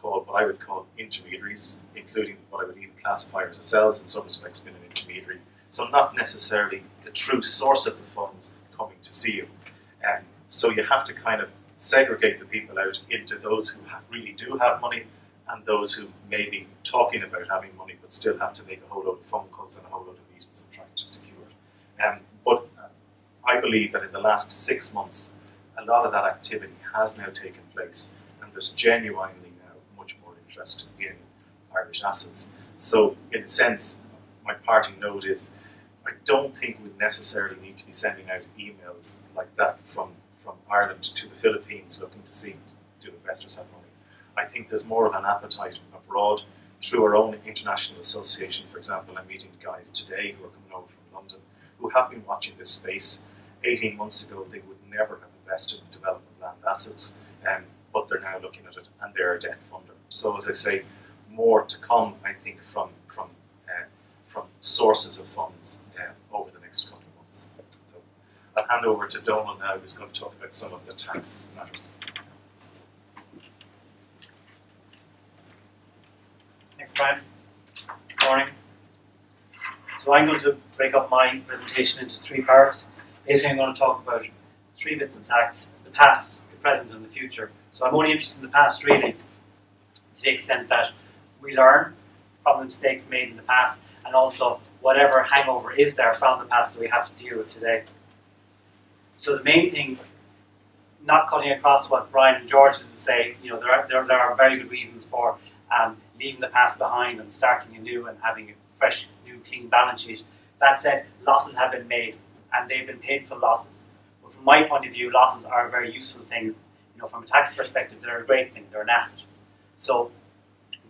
what I would call intermediaries, including what I would even classify as ourselves in some respects been an intermediary. So not necessarily the true source of the funds coming to see you. So you have to kind of segregate the people out into those who really do have money and those who may be talking about having money but still have to make a whole load of phone calls and a whole load of meetings and trying to secure it. But I believe that in the last 6 months, a lot of that activity has now taken place, and there's genuinely now much more interest in Irish assets. So in a sense, my parting note is, I don't think we necessarily need to be sending out emails like that from Ireland to the Philippines looking to see, do investors have money? I think there's more of an appetite abroad through our own international association. For example, I'm meeting guys today who are coming over from London who have been watching this space. 18 months ago, they would never have invested in development land assets, but they're now looking at it and they're a debt funder. So as I say, more to come, I think, from sources of funds over the next couple of months. So I'll hand over to Donal now, who's going to talk about some of the tax matters. Thanks, Brian. Good morning. So I'm going to break up my presentation into 3 parts. Basically, I'm going to talk about 3 bits of tax: the past, the present, and the future. So I'm only interested in the past, really, to the extent that we learn from the mistakes made in the past, and also whatever hangover is there from the past that we have to deal with today. So the main thing, not cutting across what Brian and George did say, there are very good reasons for leaving the past behind and starting anew and having a fresh, new, clean balance sheet. That said, losses have been made, and they've been painful losses. But from my point of view, losses are a very useful thing. From a tax perspective, they're a great thing. They're an asset. So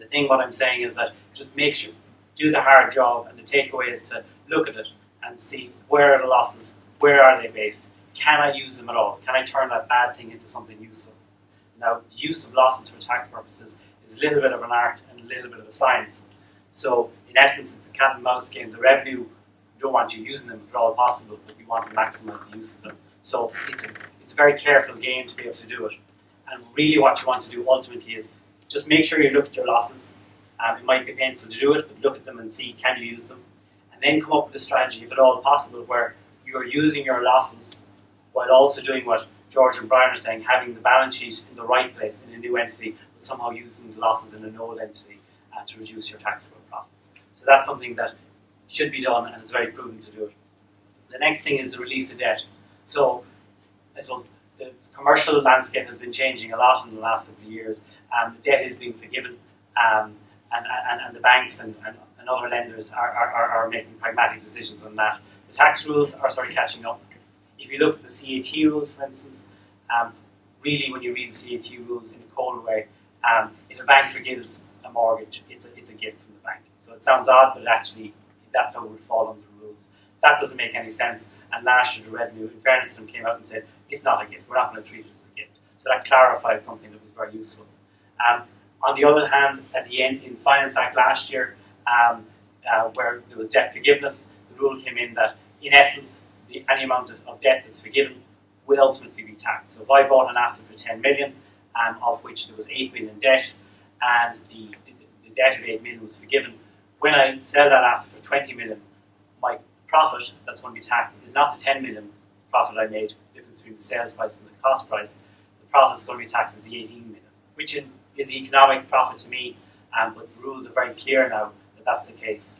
the thing, what I'm saying is that just make sure, do the hard job, and the takeaway is to look at it and see where are the losses, where are they based, can I use them at all, can I turn that bad thing into something useful. Now, the use of losses for tax purposes is a little bit of an art and a little bit of a science. So in essence, it's a cat and mouse game. The revenue, we don't want you using them if at all possible, but we want to maximise the use of them. So it's a very careful game to be able to do it. And really what you want to do ultimately is just make sure you look at your losses. It might be painful to do it, but look at them and see, can you use them? And then come up with a strategy, if at all possible, where you're using your losses while also doing what George and Brian are saying, having the balance sheet in the right place in a new entity, but somehow using the losses in an old entity to reduce your taxable profits. So that's something that should be done, and it's very prudent to do it. The next thing is the release of debt. So I suppose the commercial landscape has been changing a lot in the last couple of years. The debt is being forgiven, and the banks and other lenders are making pragmatic decisions on that. The tax rules are sort of catching up. If you look at the CAT rules, for instance, really when you read the CAT rules in a cold way, if a bank forgives a mortgage, it's a gift from the bank. So it sounds odd, but actually that's how it would fall under the rules. That doesn't make any sense. And last year the revenue, in fairness to them, came out and said, it's not a gift, we're not going to treat it as a gift. So that clarified something that was very useful. On the other hand, at the end, in Finance Act last year, where there was debt forgiveness, the rule came in that, in essence, any amount of debt that's forgiven will ultimately be taxed. So if I bought an asset for 10 million, of which there was 8 million debt, and the debt of 8 million was forgiven, when I sell that asset for 20 million, my profit that's going to be taxed is not the 10 million profit I made, the difference between the sales price and the cost price. The profit is going to be taxed as the 18 million, which is the economic profit to me, but the rules are very clear now that that's the case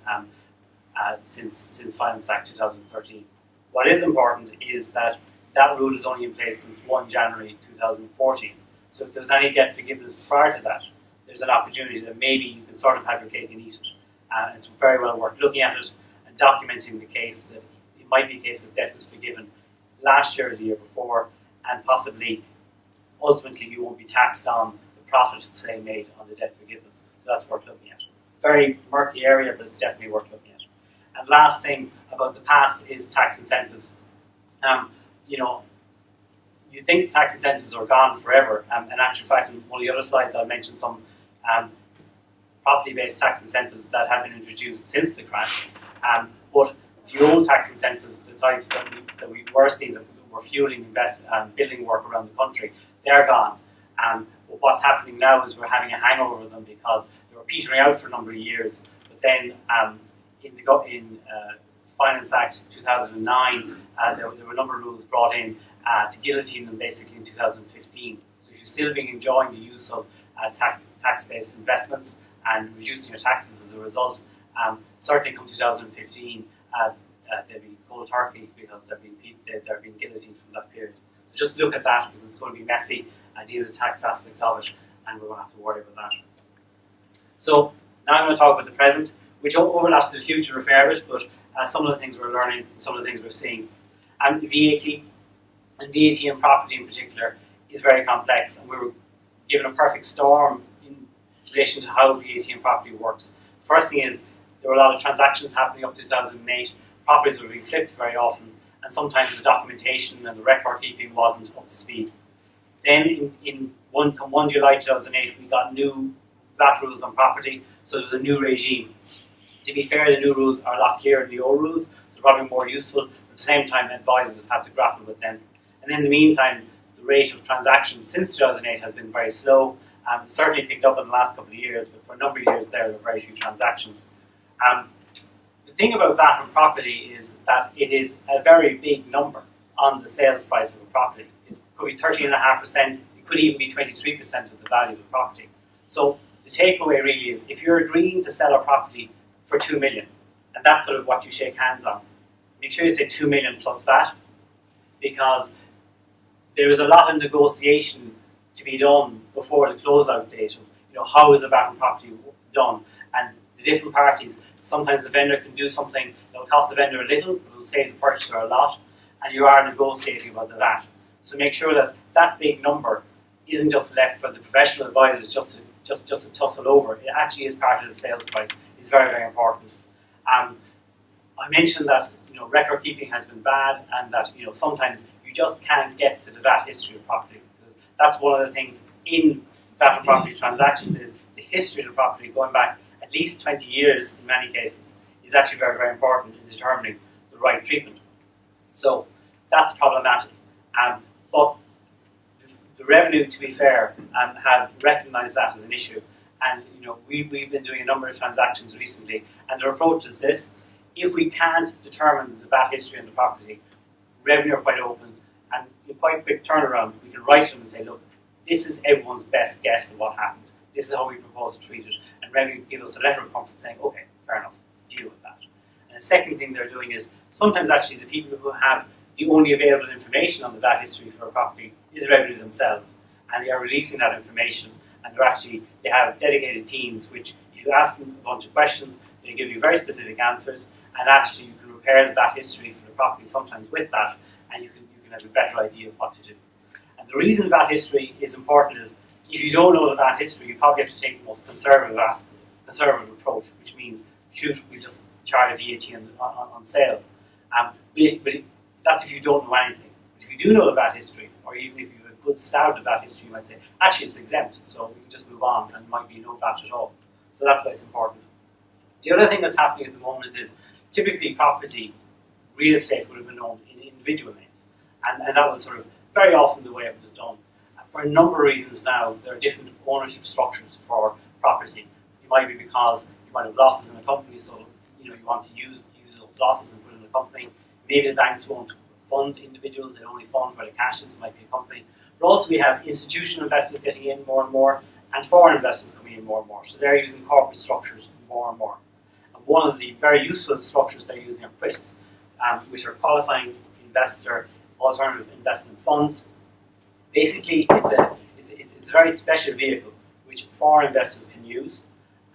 since Finance Act 2013. What is important is that that rule is only in place since 1 January 2014. So if there's any debt forgiveness prior to that, there's an opportunity that maybe you can sort of have your cake and eat it. It's very well worth looking at it and documenting the case that it might be a case that debt was forgiven last year or the year before, and possibly ultimately you won't be taxed on the profit, say, made on the debt forgiveness. So that's worth looking at. Very murky area, but it's definitely worth looking at. And last thing about the past is tax incentives. You think tax incentives are gone forever. In actual fact, in one of the other slides, I'll mention some property-based tax incentives that have been introduced since the crash. But the old tax incentives, the types that we were seeing that were fueling investment and building work around the country, they're gone. But what's happening now is we're having a hangover of them because they were petering out for a number of years. But then in Finance Act 2009, there were a number of rules brought in to guillotine them basically in 2015. So if you're still enjoying the use of tax-based investments and reducing your taxes as a result, certainly come 2015, they'll be cold turkey because they're being guillotined from that period. So just look at that because it's going to be messy and deal with the tax aspects of it, and we're going to have to worry about that. So now I'm going to talk about the present, which overlaps to the future a fair bit, but some of the things we're learning, some of the things we're seeing. VAT and property in particular is very complex, and we were given a perfect storm in relation to how VAT and property works. First thing is, there were a lot of transactions happening up to 2008. Properties were being flipped very often, and sometimes the documentation and the record keeping wasn't up to speed. Then come 1 July 2008, we got new VAT rules on property, so there was a new regime. To be fair, the new rules are a lot clearer than the old rules, so they're probably more useful, but at the same time, advisors have had to grapple with them. And in the meantime, the rate of transactions since 2008 has been very slow. It's certainly picked up in the last couple of years, but for a number of years there were very few transactions. The thing about VAT on property is that it is a very big number on the sales price of a property. It could be 13.5%, it could even be 23% of the value of the property. So the takeaway really is, if you're agreeing to sell a property for 2 million, and that's sort of what you shake hands on, make sure you say 2 million plus VAT, because there is a lot of negotiation to be done before the closeout date of, how is a VAT on property done, and the different parties. Sometimes the vendor can do something that will cost the vendor a little, but will save the purchaser a lot, and you are negotiating about the VAT. So make sure that that big number isn't just left for the professional advisors just to tussle over. It actually is part of the sales price. It's very, very important. I mentioned that record keeping has been bad, and that sometimes you just can't get to the VAT history of property, because that's one of the things in VAT on property transactions is the history of the property going back at least 20 years in many cases is actually very, very important in determining the right treatment. So that's problematic. But the revenue, to be fair, have recognised that as an issue. And we've been doing a number of transactions recently, and their approach is this: if we can't determine the VAT history on the property, revenue are quite open, and in quite quick turnaround, we can write to them and say, look, this is everyone's best guess of what happened. This is how we propose to treat it. And revenue give us a letter of comfort saying, okay, fair enough, deal with that. And the second thing they're doing is, sometimes actually the people who have the only available information on the VAT history for a property is revenue themselves. And they are releasing that information. And they have dedicated teams which, if you ask them a bunch of questions, they give you very specific answers. And actually you can repair the VAT history for the property sometimes with that, and you can have a better idea of what to do. And the reason VAT history is important is, if you don't know the VAT history, you probably have to take the most conservative approach, which means, shoot, we just charge a VAT on sale. But that's if you don't know anything. But if you do know the VAT history, or even if you have a good start at VAT history, you might say, actually it's exempt, so we can just move on, and it might be no VAT at all. So that's why it's important. The other thing that's happening at the moment is typically property, real estate would have been owned in individual names. And that was sort of very often the way it was done. For a number of reasons now, there are different ownership structures for property. It might be because you might have losses in a company, so you want to use those losses and put in a company. Maybe the banks won't fund individuals, they only fund where the cash is, it might be a company. But also we have institutional investors getting in more and more, and foreign investors coming in more and more. So they're using corporate structures more and more. And one of the very useful structures they're using are CIFs, which are qualifying investor alternative investment funds. Basically, it's a very special vehicle which foreign investors can use.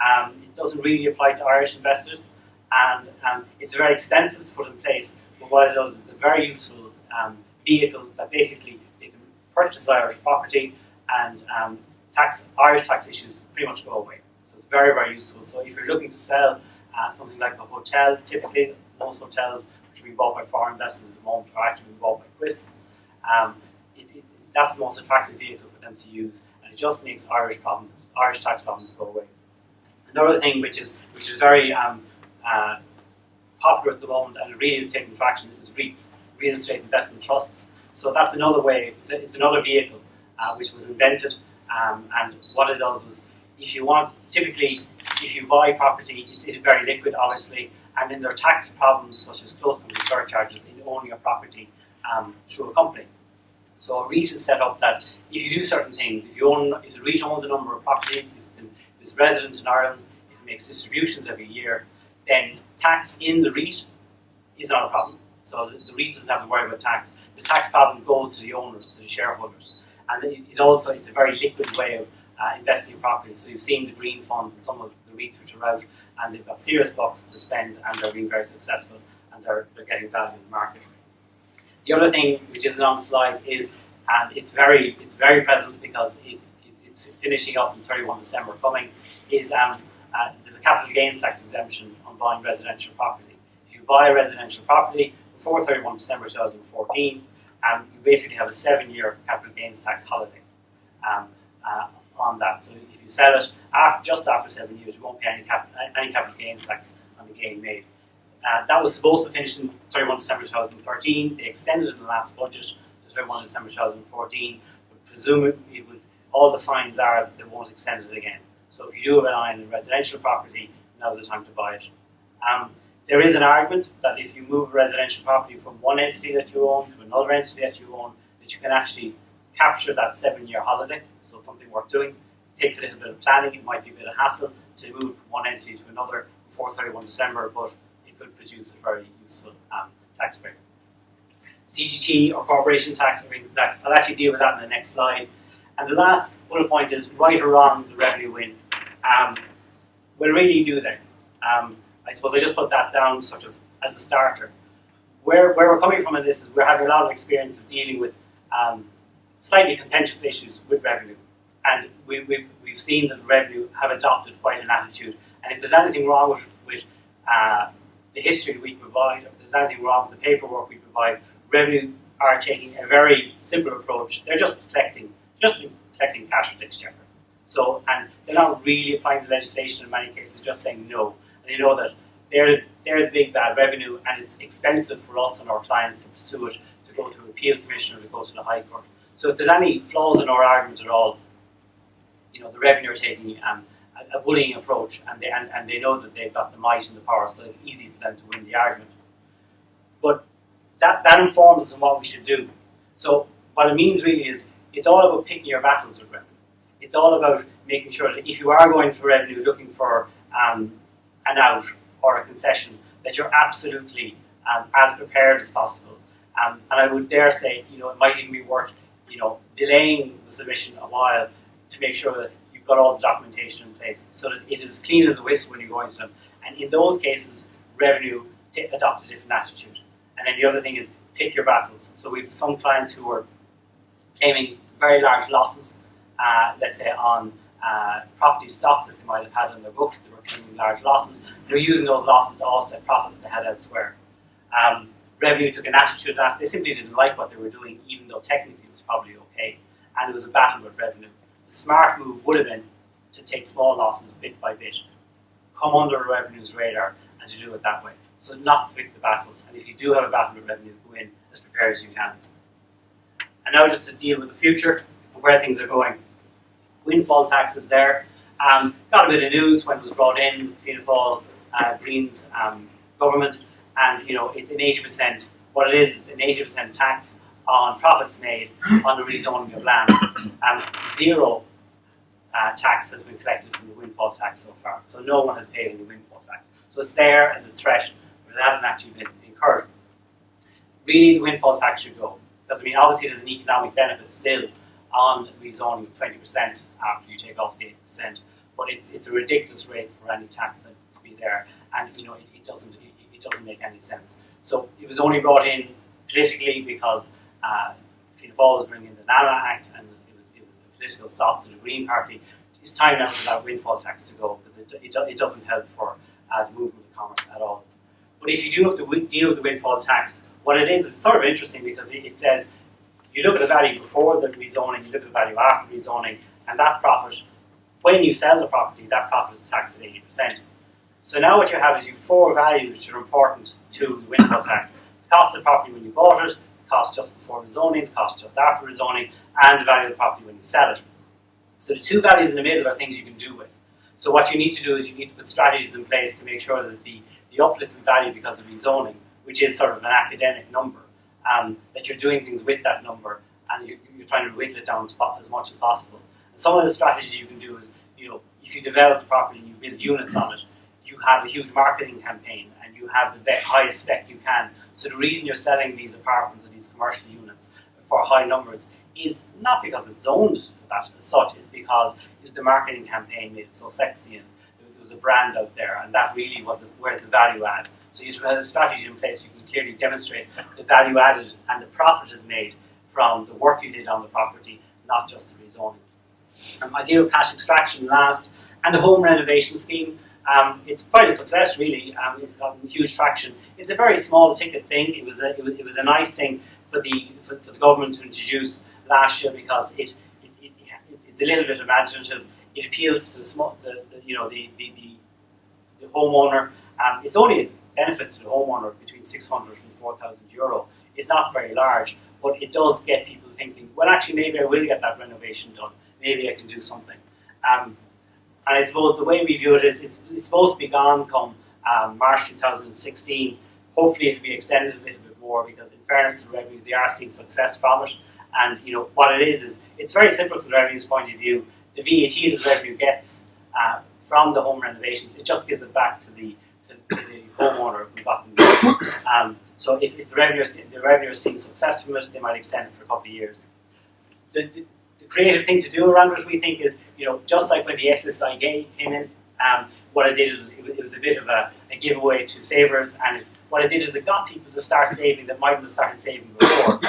It doesn't really apply to Irish investors, and it's very expensive to put in place. But what it does is a very useful vehicle that basically they can purchase Irish property, and Irish tax issues pretty much go away. So it's very, very useful. So if you're looking to sell something like a hotel, typically most hotels which are being bought by foreign investors at the moment are actually being bought by CIFs. That's the most attractive vehicle for them to use, and it just makes Irish tax problems go away. Another thing which is very popular at the moment, and it really is taking traction, is REITs, real estate investment trusts. So that's another way. It's another vehicle which was invented, and what it does is, typically if you buy property, it's very liquid, obviously, and then there are tax problems such as close company surcharges in owning a property through a company. So a REIT is set up that if you do certain things, if the REIT owns a number of properties, if it's resident in Ireland, if it makes distributions every year, then tax in the REIT is not a problem. So the REIT doesn't have to worry about tax. The tax problem goes to the owners, to the shareholders. And it's a very liquid way of investing in property. So you've seen the Green Fund and some of the REITs which are out, and they've got serious bucks to spend, and they're being very successful, and they're getting value in the market. The other thing which isn't on the slide is, and it's very present because it's finishing up in 31 December coming, is there's a capital gains tax exemption on buying residential property. If you buy a residential property before 31 December 2014, you basically have a 7-year capital gains tax holiday on that. So if you sell it just after 7 years, you won't pay any capital gains tax on the gain made. That was supposed to finish in 31 December 2013. They extended it in the last budget to 31 December 2014, but presumably all the signs are that they won't extend it again. So if you do have an eye on a residential property, now's the time to buy it. There is an argument that if you move a residential property from one entity that you own to another entity that you own, that you can actually capture that 7-year holiday. So it's something worth doing. It takes a little bit of planning. It might be a bit of hassle to move from one entity to another before 31 December, but it could produce a very useful tax break. CGT or corporation tax or income tax, I'll actually deal with that in the next slide. And the last bullet point is right or wrong the revenue win. Will really do that. I suppose I just put that down sort of as a starter. Where we're coming from in this is we're having a lot of experience of dealing with slightly contentious issues with revenue. And we've seen that revenue have adopted quite an attitude. And if there's anything wrong with the history we provide, or if there's anything wrong with the paperwork we provide, revenue are taking a very simple approach. They're just collecting cash for the exchequer. So, and they're not really applying the legislation in many cases, just saying no. And they know that they're the big bad revenue, and it's expensive for us and our clients to pursue it, to go to an appeal commission or to go to the High Court. So if there's any flaws in our argument at all, the revenue are taking a bullying approach, and they know that they've got the might and the power, so it's easy for them to win the argument. But that informs us on what we should do. So what it means really is it's all about picking your battles with revenue. It's all about making sure that if you are going for revenue, looking for an out or a concession, that you're absolutely as prepared as possible. And I would dare say, it might even be worth, delaying the submission a while to make sure that you've got all the documentation in place so that it is clean as a whistle when you go into them. And in those cases, revenue adopt a different attitude. And then the other thing is pick your battles. So we've some clients who are claiming very large losses, let's say on property stock that they might have had on their books. They were claiming large losses. They're using those losses to offset profits they had elsewhere. Revenue took an attitude to that. They simply didn't like what they were doing, even though technically it was probably okay. And it was a battle with revenue. The smart move would have been to take small losses bit by bit, come under revenue's radar, and to do it that way. So not to pick the battles. And if you do have a battle with revenue, go in as prepared as you can. And now just to deal with the future and where things are going. Windfall tax is there. Got a bit of news when it was brought in, Fianna Fáil, Greens government, and it's an 80%. What it is, it's an 80% tax on profits made on the rezoning of land. Zero tax has been collected from the windfall tax so far. So no one has paid any windfall tax. So it's there as a threat, but it hasn't actually been incurred. Really, the windfall tax should go. Because obviously there's an economic benefit still on rezoning of 20% after you take off the 8%, but it's a ridiculous rate for any tax that to be there, and it doesn't make any sense. So it was only brought in politically because Fianna Fáil was bringing the NAMA Act, and it was a political stop to the Green Party. It's time now for that windfall tax to go because it doesn't help for the movement of commerce at all. But if you do have to deal with the windfall tax, what it is, it's sort of interesting because it says you look at the value before the rezoning, you look at the value after rezoning, and that profit, when you sell the property, that profit is taxed at 80%. So now what you have is you have four values which are important to the windfall tax. The cost of the property when you bought it, the cost just before rezoning, the cost just after rezoning, and the value of the property when you sell it. So the two values in the middle are things you can do with. So what you need to do is you need to put strategies in place to make sure that the uplift in value because of rezoning, which is sort of an academic number, that you're doing things with that number and you're trying to whittle it down as much as possible. And some of the strategies you can do is, if you develop the property and you build units on it, you have a huge marketing campaign and you have the highest spec you can. So the reason you're selling these apartments or these commercial units for high numbers is not because it's zoned for that as such, it's because the marketing campaign made it so sexy and there was a brand out there, and that really was where the value add. So you have a strategy in place, you can clearly demonstrate the value added and the profit is made from the work you did on the property, not just the rezoning. I deal with cash extraction last, and the home renovation scheme. It's quite a success, really. It's gotten huge traction. It's a very small ticket thing. It was a nice thing for the government to introduce last year because it's a little bit imaginative. It appeals to the homeowner. It's only a benefit to the homeowner between 600 and 4,000 euro. It's not very large, but it does get people thinking, well, actually, maybe I will get that renovation done. Maybe I can do something. And I suppose the way we view it is it's supposed to be gone come March 2016. Hopefully it will be extended a little bit more because in fairness to the revenue, they are seeing success from it. And what it is it's very simple from the revenue's point of view. The VAT that revenue gets from the home renovations, it just gives it back to the homeowner who got them. So if the revenue is seeing success from it, they might extend it for a couple of years. The creative thing to do around it, we think, is just like when the SSI came in, what it did is it was a bit of a giveaway to savers, and what it did is it got people to start saving that mightn't have started saving before,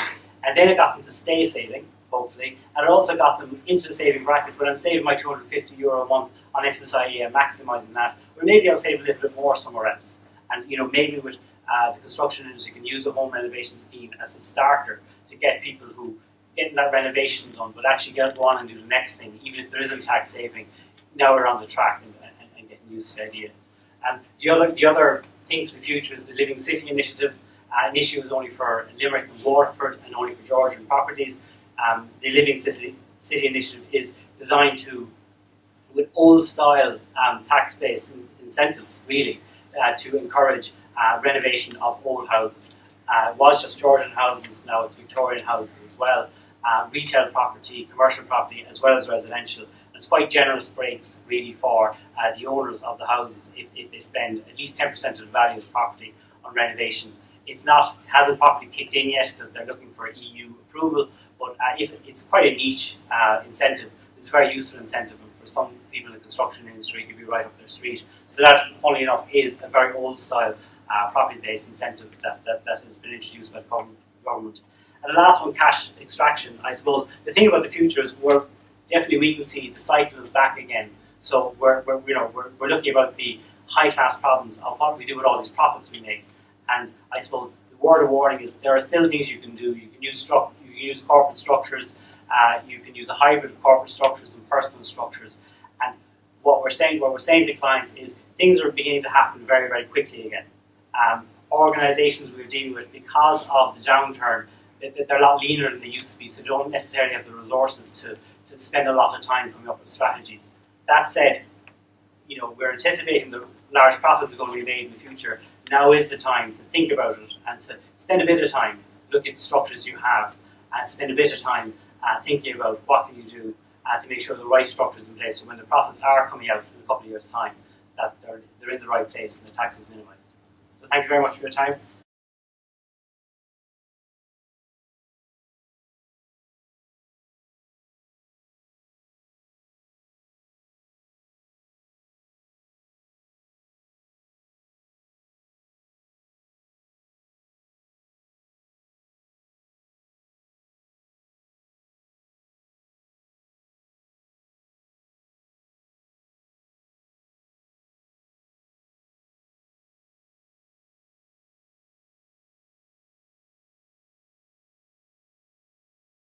and then it got them to stay saving, hopefully, and it also got them into the saving bracket. When I'm saving my €250 a month on SSI, I'm maximising that, or maybe I'll save a little bit more somewhere else, and maybe with the construction industry can use the home renovation scheme as a starter to get people who getting that renovation done, but actually go on and do the next thing, even if there isn't tax saving. Now we're on the track and getting used to the idea. The other thing for the future is the Living City Initiative. An issue is only for Limerick and Waterford and only for Georgian properties. The Living City Initiative is designed to, with old-style tax-based incentives, really, to encourage renovation of old houses. It was just Georgian houses, now it's Victorian houses as well. retail property, commercial property, as well as residential. And it's quite generous breaks really for the owners of the houses if they spend at least 10% of the value of the property on renovation. Hasn't properly kicked in yet because they're looking for EU approval, but if it's quite a niche incentive, it's a very useful incentive, and for some people in the construction industry, it could be right up their street. So that, funnily enough, is a very old style property-based incentive that has been introduced by the government. And the last one, cash extraction. I suppose the thing about the future is we can see the cycle is back again. So we're looking about the high-class problems of what we do with all these profits we make. And I suppose the word of warning is there are still things you can do. You can use corporate structures. You can use a hybrid of corporate structures and personal structures. And what we're saying to clients is things are beginning to happen very, very quickly again. Organisations we're dealing with, because of the downturn, they're a lot leaner than they used to be, so they don't necessarily have the resources to spend a lot of time coming up with strategies. That said, we're anticipating the large profits are going to be made in the future. Now is the time to think about it and to spend a bit of time looking at the structures you have and spend a bit of time thinking about what can you do to make sure the right structures in place, so when the profits are coming out in a couple of years' time, that they're in the right place and the tax is minimised. So thank you very much for your time.